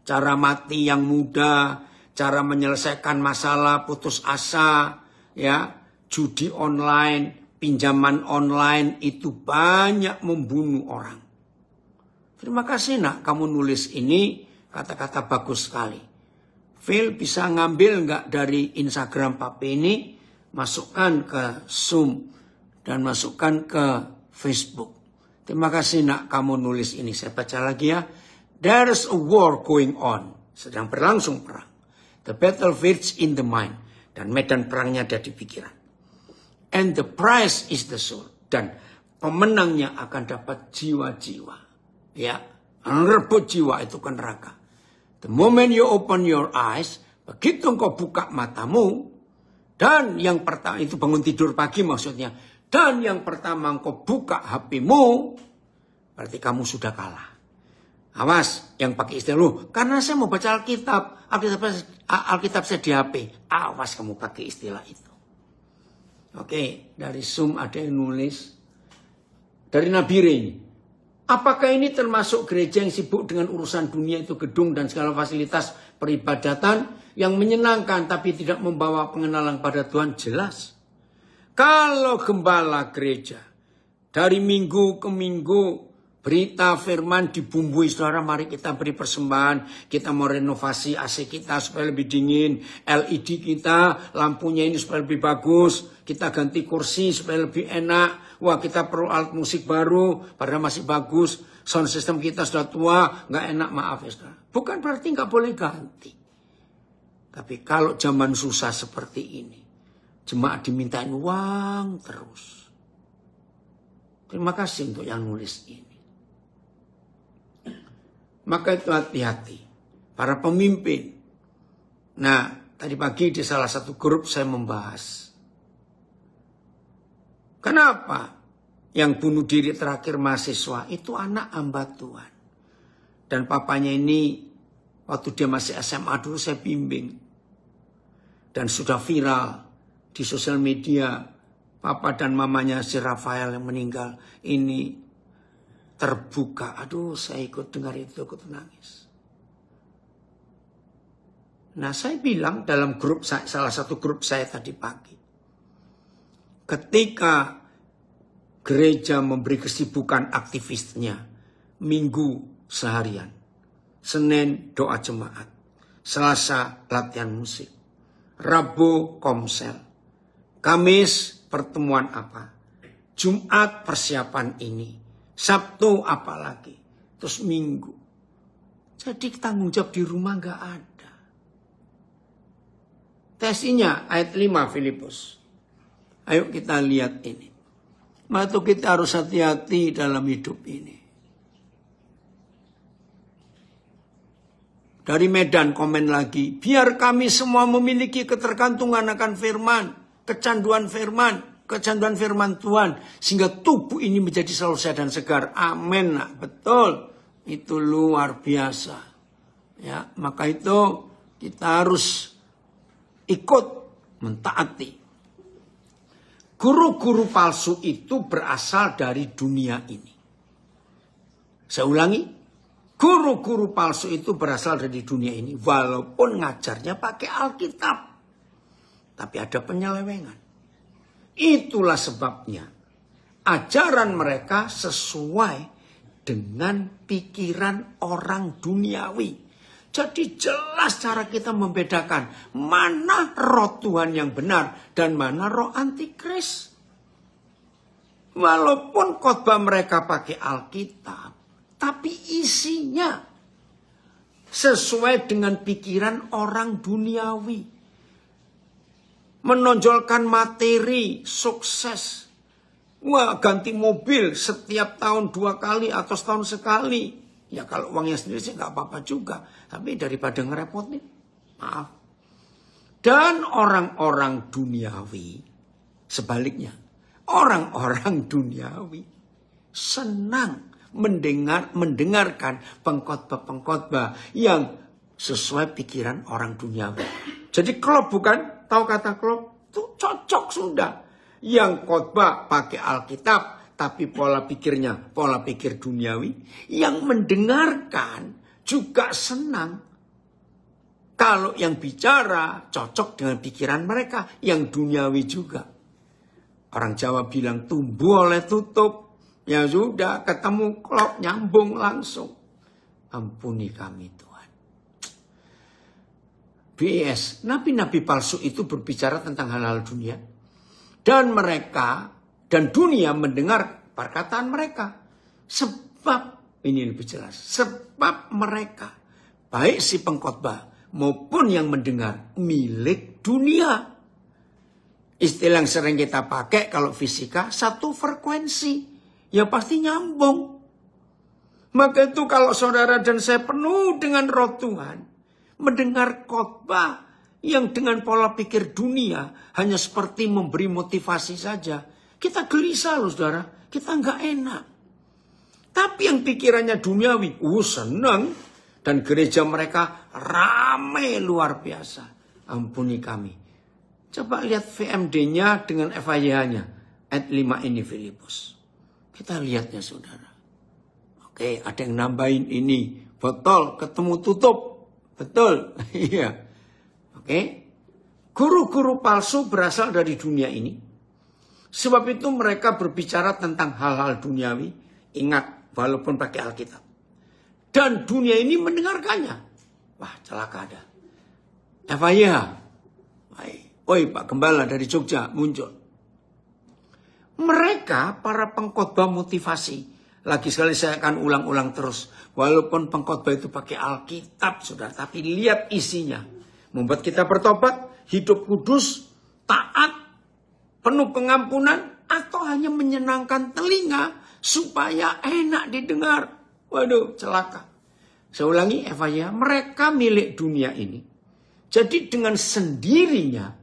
Cara mati yang mudah, cara menyelesaikan masalah, putus asa, ya, judi online, pinjaman online itu banyak membunuh orang. Terima kasih nak, kamu nulis ini, kata-kata bagus sekali. Phil bisa ngambil nggak dari Instagram Papi ini, masukkan ke Zoom dan masukkan ke Facebook. Terima kasih nak, kamu nulis ini. Saya baca lagi ya. There's a war going on. Sedang berlangsung perang. The battlefields in the mind. Dan medan perangnya ada di pikiran. And the prize is the soul. Dan pemenangnya akan dapat jiwa-jiwa. Ya, merebut jiwa itu ke neraka. The moment you open your eyes, begitu engkau buka matamu, dan yang pertama, itu bangun tidur pagi maksudnya, dan yang pertama engkau buka HP-mu, berarti kamu sudah kalah. Awas, yang pakai istilah lu, karena saya mau baca Alkitab saya di HP. Awas kamu pakai istilah itu. Oke, dari Zoom ada yang nulis, dari Nabire ini. Apakah ini termasuk gereja yang sibuk dengan urusan dunia itu, gedung dan segala fasilitas peribadatan yang menyenangkan tapi tidak membawa pengenalan pada Tuhan? Jelas. Kalau gembala gereja dari minggu ke minggu berita firman dibumbui, saudara, mari kita beri persembahan, kita mau renovasi AC kita supaya lebih dingin, LED kita lampunya ini supaya lebih bagus, kita ganti kursi supaya lebih enak. Wah, kita perlu alat musik baru, padahal masih bagus. Sound system kita sudah tua, nggak enak, maaf ya saudara. Bukan berarti nggak boleh ganti. Tapi kalau zaman susah seperti ini, jemaat dimintain uang terus. Terima kasih untuk yang nulis ini. Maka itu hati-hati. Para pemimpin. Nah, tadi pagi di salah satu grup saya membahas. Kenapa yang bunuh diri terakhir mahasiswa itu anak hamba Tuhan. Dan papanya ini waktu dia masih SMA dulu saya bimbing. Dan sudah viral di sosial media. Papa dan mamanya si Rafael yang meninggal ini terbuka. Aduh, saya ikut dengar itu, ikut nangis. Nah, saya bilang dalam grup saya, salah satu grup saya tadi pagi. Ketika gereja memberi kesibukan aktivisnya, Minggu seharian, Senin doa jemaat, Selasa latihan musik, Rabu komsel, Kamis pertemuan apa, Jumat persiapan ini, Sabtu apalagi, terus Minggu. Jadi tanggung jawab di rumah nggak ada. Tesinya ayat 5 Filipus. Ayo kita lihat ini. Maka kita harus hati-hati dalam hidup ini. Dari Medan komen lagi. Biar kami semua memiliki ketergantungan akan firman. Kecanduan firman Tuhan. Sehingga tubuh ini menjadi selalu sehat dan segar. Amin. Nah, betul. Itu luar biasa. Ya, maka itu kita harus ikut mentaati. Guru-guru palsu itu berasal dari dunia ini. Saya ulangi. Guru-guru palsu itu berasal dari dunia ini. Walaupun ngajarnya pakai Alkitab. Tapi ada penyelewengan. Itulah sebabnya. Ajaran mereka sesuai dengan pikiran orang duniawi. Jadi jelas cara kita membedakan mana roh Tuhan yang benar dan mana roh antikris. Walaupun khotbah mereka pakai Alkitab, tapi isinya sesuai dengan pikiran orang duniawi. Menonjolkan materi, sukses. Wah, ganti mobil setiap tahun 2 kali atau setahun sekali. Ya kalau uangnya sendiri sih nggak apa-apa juga. Tapi daripada ngerepotin, maaf. Dan orang-orang duniawi, sebaliknya. Orang-orang duniawi senang mendengarkan pengkhotbah-pengkhotbah yang sesuai pikiran orang duniawi. Jadi klop bukan? Tahu kata klop? Itu cocok sudah. Yang khotbah pakai Alkitab. Tapi pola pikirnya, pola pikir duniawi. Yang mendengarkan juga senang. Kalau yang bicara cocok dengan pikiran mereka, yang duniawi juga. Orang Jawa bilang tumbuh oleh tutup. Ya sudah, ketemu klop, nyambung langsung. Ampuni kami Tuhan. BS, nabi-nabi palsu itu berbicara tentang hal-hal dunia. Dan mereka, dan dunia mendengar perkataan mereka. Sebab, ini lebih jelas. Sebab mereka, baik si pengkhotbah maupun yang mendengar, milik dunia. Istilah yang sering kita pakai kalau fisika, satu frekuensi. Ya pasti nyambung. Maka itu kalau saudara dan saya penuh dengan roh Tuhan, mendengar khotbah yang dengan pola pikir dunia hanya seperti memberi motivasi saja, kita gelisah loh saudara, kita nggak enak. Tapi yang pikirannya duniawi, senang, dan gereja mereka ramai luar biasa. Ampuni kami. Coba lihat VMD-nya dengan FIH-nya. Ayat 5 ini Filipus. Kita lihatnya saudara. Oke, ada yang nambahin ini. Botol ketemu tutup. Betul. Iya. Oke. Guru-guru palsu berasal dari dunia ini. Sebab itu mereka berbicara tentang hal-hal duniawi. Ingat, walaupun pakai Alkitab. Dan dunia ini mendengarkannya. Wah, celaka ada. FIH. Oi, Pak Gembala dari Jogja muncul. Mereka para pengkhotbah motivasi. Lagi sekali saya akan ulang-ulang terus. Walaupun pengkhotbah itu pakai Alkitab, saudara. Tapi lihat isinya. Membuat kita bertobat, hidup kudus, taat, penuh pengampunan. Atau hanya menyenangkan telinga supaya enak didengar. Waduh, celaka. Saya ulangi, Evanya, mereka milik dunia ini. Jadi dengan sendirinya,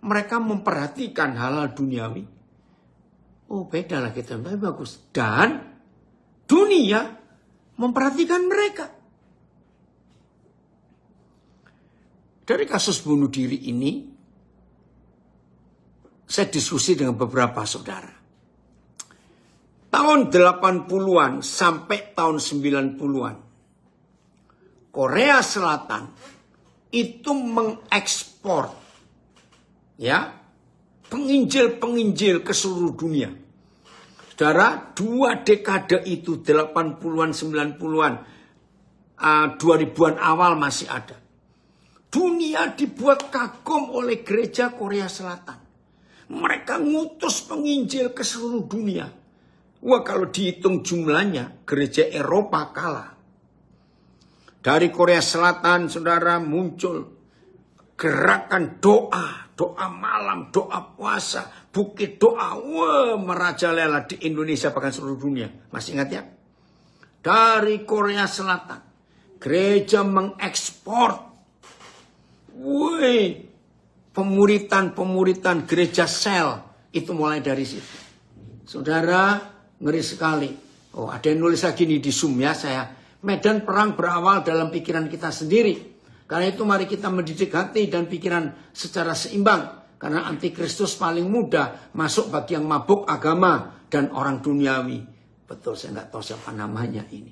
mereka memperhatikan hal-hal duniawi. Oh beda lah kita, tapi bagus. Dan dunia memperhatikan mereka. Dari kasus bunuh diri ini, saya diskusi dengan beberapa saudara. Tahun 80-an sampai tahun 90-an, Korea Selatan itu mengekspor penginjil-penginjil ke seluruh dunia. Saudara, 2 dekade itu 80-an, 90-an, 2000-an awal masih ada. Dunia dibuat kagum oleh gereja Korea Selatan. Mereka ngutus penginjil ke seluruh dunia. Wah, kalau dihitung jumlahnya, gereja Eropa kalah. Dari Korea Selatan, saudara, muncul gerakan doa malam, doa puasa, bukit doa, merajalela di Indonesia bahkan seluruh dunia. Masih ingat ya? Dari Korea Selatan, gereja mengekspor, pemuritan gereja sel, itu mulai dari situ. Saudara, ngeri sekali. Oh, ada yang nulis lagi nih di Zoom ya saya. Medan perang berawal dalam pikiran kita sendiri. Karena itu mari kita mendidik hati dan pikiran secara seimbang. Karena antikristus paling mudah masuk bagi yang mabuk agama dan orang duniawi. Betul, saya nggak tahu siapa namanya ini.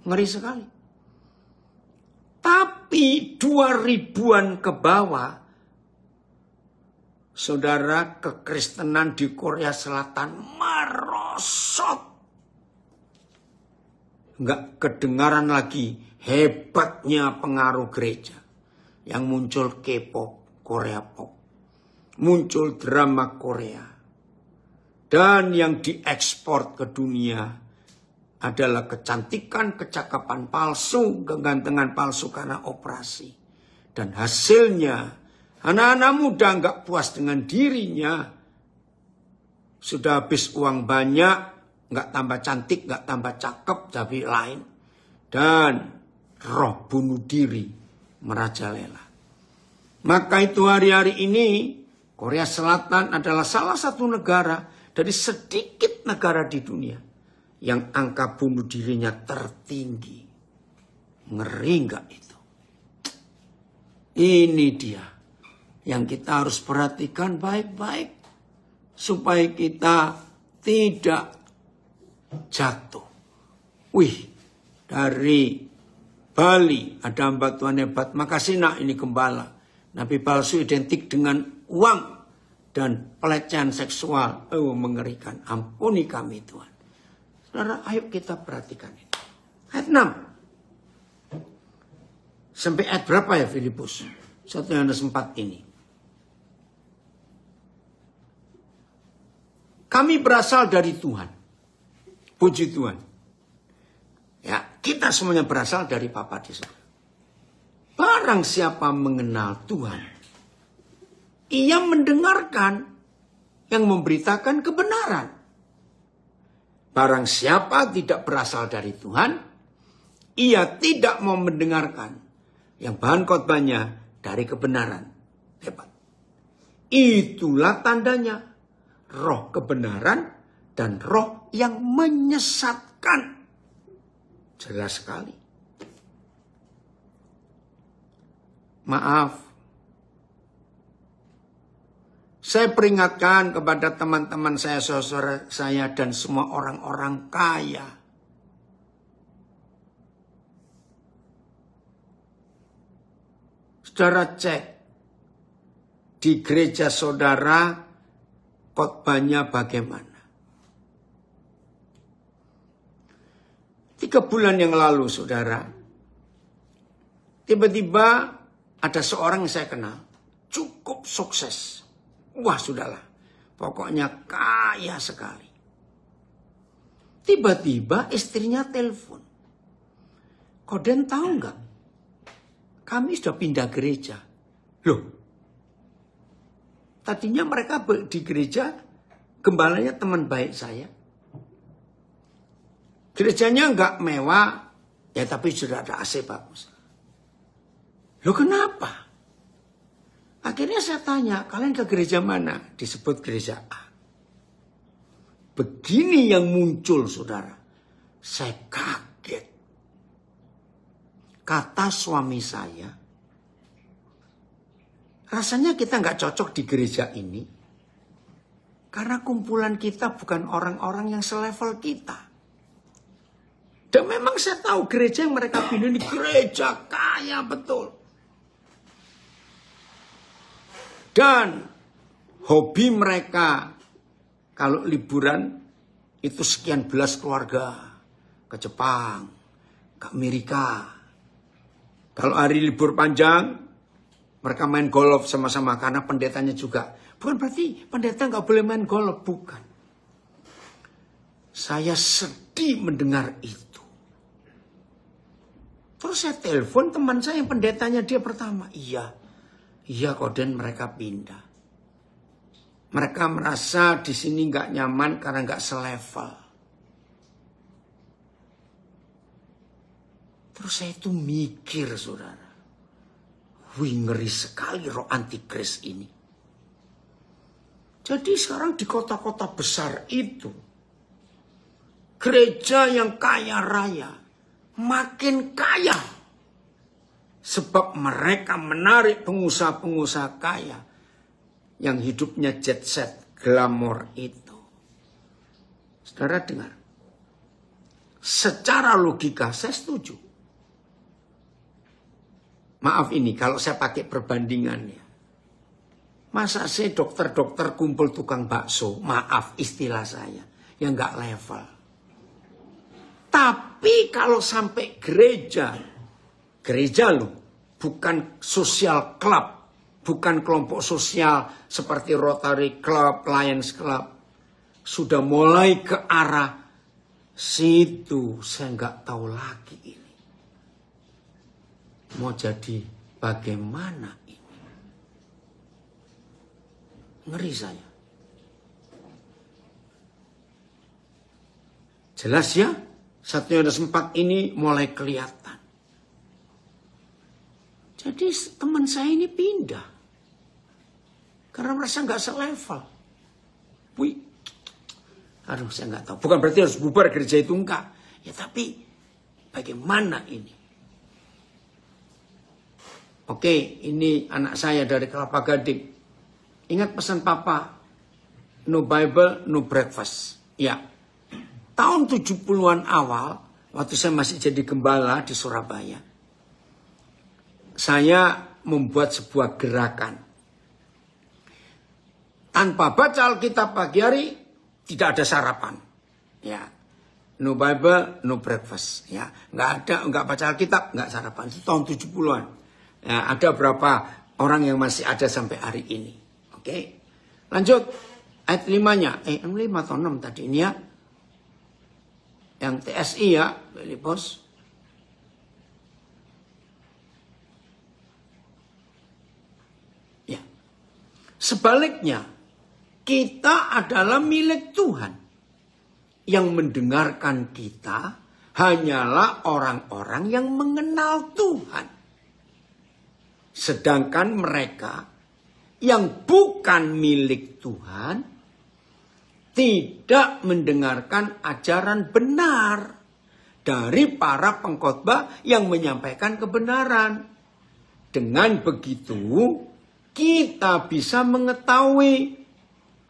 Ngeri sekali. Tapi 2000-an ke bawah, saudara, kekristenan di Korea Selatan merosot. Nggak kedengaran lagi hebatnya pengaruh gereja. Yang muncul K-pop, Korea pop. Muncul drama Korea. Dan yang diekspor ke dunia adalah kecantikan, kecakapan palsu, kegantengan palsu karena operasi. Dan hasilnya, anak-anak muda nggak puas dengan dirinya. Sudah habis uang banyak, nggak tambah cantik, nggak tambah cakep, tapi lain. Dan roh bunuh diri merajalela. Maka itu hari-hari ini Korea Selatan adalah salah satu negara dari sedikit negara di dunia yang angka bunuh dirinya tertinggi. Ngeri nggak itu? Ini dia yang kita harus perhatikan baik-baik supaya kita tidak jatuh. Dari Bali ada hamba Tuhan hebat. Makasih nak, ini gembala. Nabi palsu identik dengan uang dan pelecehan seksual. Oh, mengerikan. Ampuni kami Tuhan. Saudara, ayo kita perhatikan ini. Ayat 6. Sampai ayat berapa ya Filipus? 1 Yohanes 4 ini. Kami berasal dari Tuhan. Puji Tuhan. Ya, kita semuanya berasal dari Bapa di surga. Barang siapa mengenal Tuhan, ia mendengarkan yang memberitakan kebenaran. Barang siapa tidak berasal dari Tuhan, ia tidak mau mendengarkan yang bahan khotbahnya dari kebenaran. Hebat. Itulah tandanya roh kebenaran dan roh yang menyesatkan. Jelas sekali. Maaf. Saya peringatkan kepada teman-teman saya, saudara saya, dan semua orang-orang kaya. Saudara cek di gereja saudara khotbahnya bagaimana. 3 bulan yang lalu saudara, tiba-tiba ada seorang yang saya kenal, cukup sukses. Wah sudahlah, pokoknya kaya sekali. Tiba-tiba istrinya telepon. Koden tahu nggak? Kami sudah pindah gereja. Loh, tadinya mereka di gereja, gembalanya teman baik saya. Gerejanya nggak mewah, ya tapi sudah ada AC bagus. Loh kenapa? Akhirnya saya tanya, kalian ke gereja mana? Disebut gereja A. Begini yang muncul saudara. Saya kaget. Kata suami saya, rasanya kita nggak cocok di gereja ini. Karena kumpulan kita bukan orang-orang yang selevel kita. Dan memang saya tahu gereja yang mereka pindah ini gereja kaya betul. Dan hobi mereka kalau liburan itu sekian belas keluarga. Ke Jepang, ke Amerika. Kalau hari libur panjang, mereka main golf sama-sama karena pendetanya juga. Bukan berarti pendeta nggak boleh main golf, bukan. Saya sedih mendengar itu. Terus saya telepon teman saya yang pendetanya dia pertama. Iya Koden mereka pindah. Mereka merasa di sini nggak nyaman karena nggak selevel. Terus saya itu mikir saudara. Wih ngeri sekali roh antikris ini. Jadi sekarang di kota-kota besar itu. Gereja yang kaya raya. Makin kaya. Sebab mereka menarik pengusaha-pengusaha kaya. Yang hidupnya jet set, glamor itu. Saudara dengar. Secara logika saya setuju. Maaf ini kalau saya pakai perbandingannya. Masa sih dokter-dokter kumpul tukang bakso. Maaf istilah saya. Yang gak level. Tapi kalau sampai gereja loh, bukan social club, bukan kelompok sosial seperti Rotary Club, Lions Club, sudah mulai ke arah situ, saya nggak tahu lagi ini. Mau jadi bagaimana ini? Ngeri saya. Jelas ya? 1 Yohanes 4 ini mulai kelihatan. Jadi teman saya ini pindah. Karena merasa nggak selevel. Wih. Aduh saya nggak tahu. Bukan berarti harus bubar gereja itu enggak. Ya tapi bagaimana ini? Oke ini anak saya dari Kelapa Gading. Ingat pesan papa. No Bible, no breakfast. Ya. Tahun 70-an awal, waktu saya masih jadi gembala di Surabaya. saya membuat sebuah gerakan. Tanpa baca Alkitab pagi hari, tidak ada sarapan. Ya, no Bible, no breakfast. Ya, nggak baca Alkitab, nggak sarapan. Itu tahun 70-an. Ya, ada berapa orang yang masih ada sampai hari ini. Oke, lanjut ayat 5-nya. 5 atau 6 tadi ini ya. Yang TSI ya, Filipus. Ya. Sebaliknya, kita adalah milik Tuhan. Yang mendengarkan kita hanyalah orang-orang yang mengenal Tuhan. Sedangkan mereka yang bukan milik Tuhan tidak mendengarkan ajaran benar dari para pengkhotbah yang menyampaikan kebenaran. Dengan begitu, kita bisa mengetahui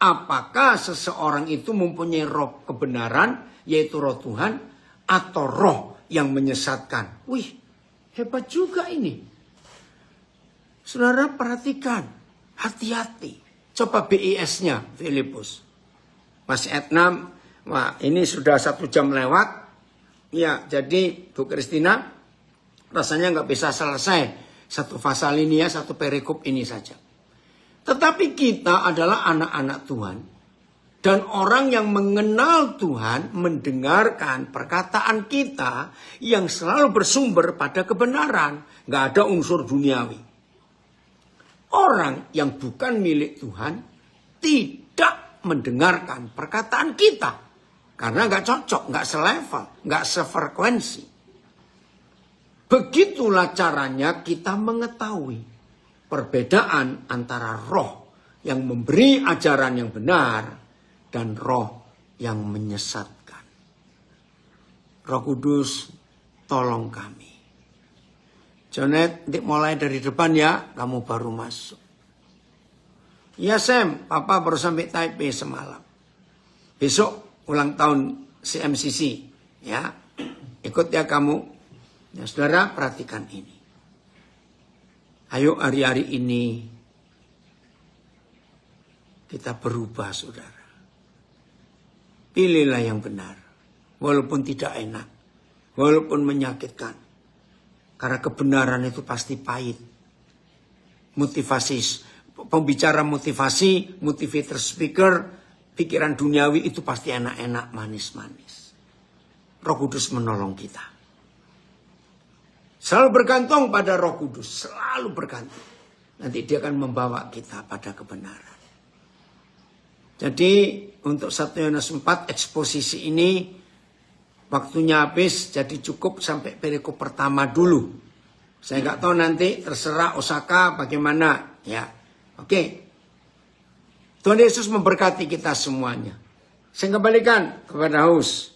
apakah seseorang itu mempunyai roh kebenaran, yaitu roh Tuhan, atau roh yang menyesatkan. Wih, hebat juga ini. Saudara perhatikan, hati-hati. Coba BIS-nya, Filipus. Masih ayat 6, wah ini sudah 1 jam lewat. Ya, jadi Bu Kristina, rasanya nggak bisa selesai satu pasal ini ya, satu perikop ini saja. Tetapi kita adalah anak-anak Tuhan. Dan orang yang mengenal Tuhan mendengarkan perkataan kita yang selalu bersumber pada kebenaran. Nggak ada unsur duniawi. Orang yang bukan milik Tuhan tidak mendengarkan perkataan kita. Karena nggak cocok, nggak selevel, nggak sefrekuensi. Begitulah caranya kita mengetahui perbedaan antara roh yang memberi ajaran yang benar dan roh yang menyesatkan. Roh Kudus, tolong kami. Jonet, mulai dari depan ya, kamu baru masuk. Ya Sam, Papa baru sampai Taipei semalam. Besok ulang tahun CMCC, ya. Ikut ya kamu. Ya, saudara, perhatikan ini. Ayo hari-hari ini kita berubah, saudara. Pilihlah yang benar. Walaupun tidak enak. Walaupun menyakitkan. Karena kebenaran itu pasti pahit. Motivasi, pembicara motivasi, motivator speaker, pikiran duniawi itu pasti enak-enak, manis-manis. Roh Kudus menolong kita. Selalu bergantung pada Roh Kudus. Selalu bergantung. Nanti dia akan membawa kita pada kebenaran. Jadi untuk 1 Yohanes 4 eksposisi ini waktunya habis. Jadi cukup sampai perikop pertama dulu. Saya nggak tahu nanti terserah Osaka bagaimana. Ya, oke. Tuhan Yesus memberkati kita semuanya. Saya kembalikan kepada host.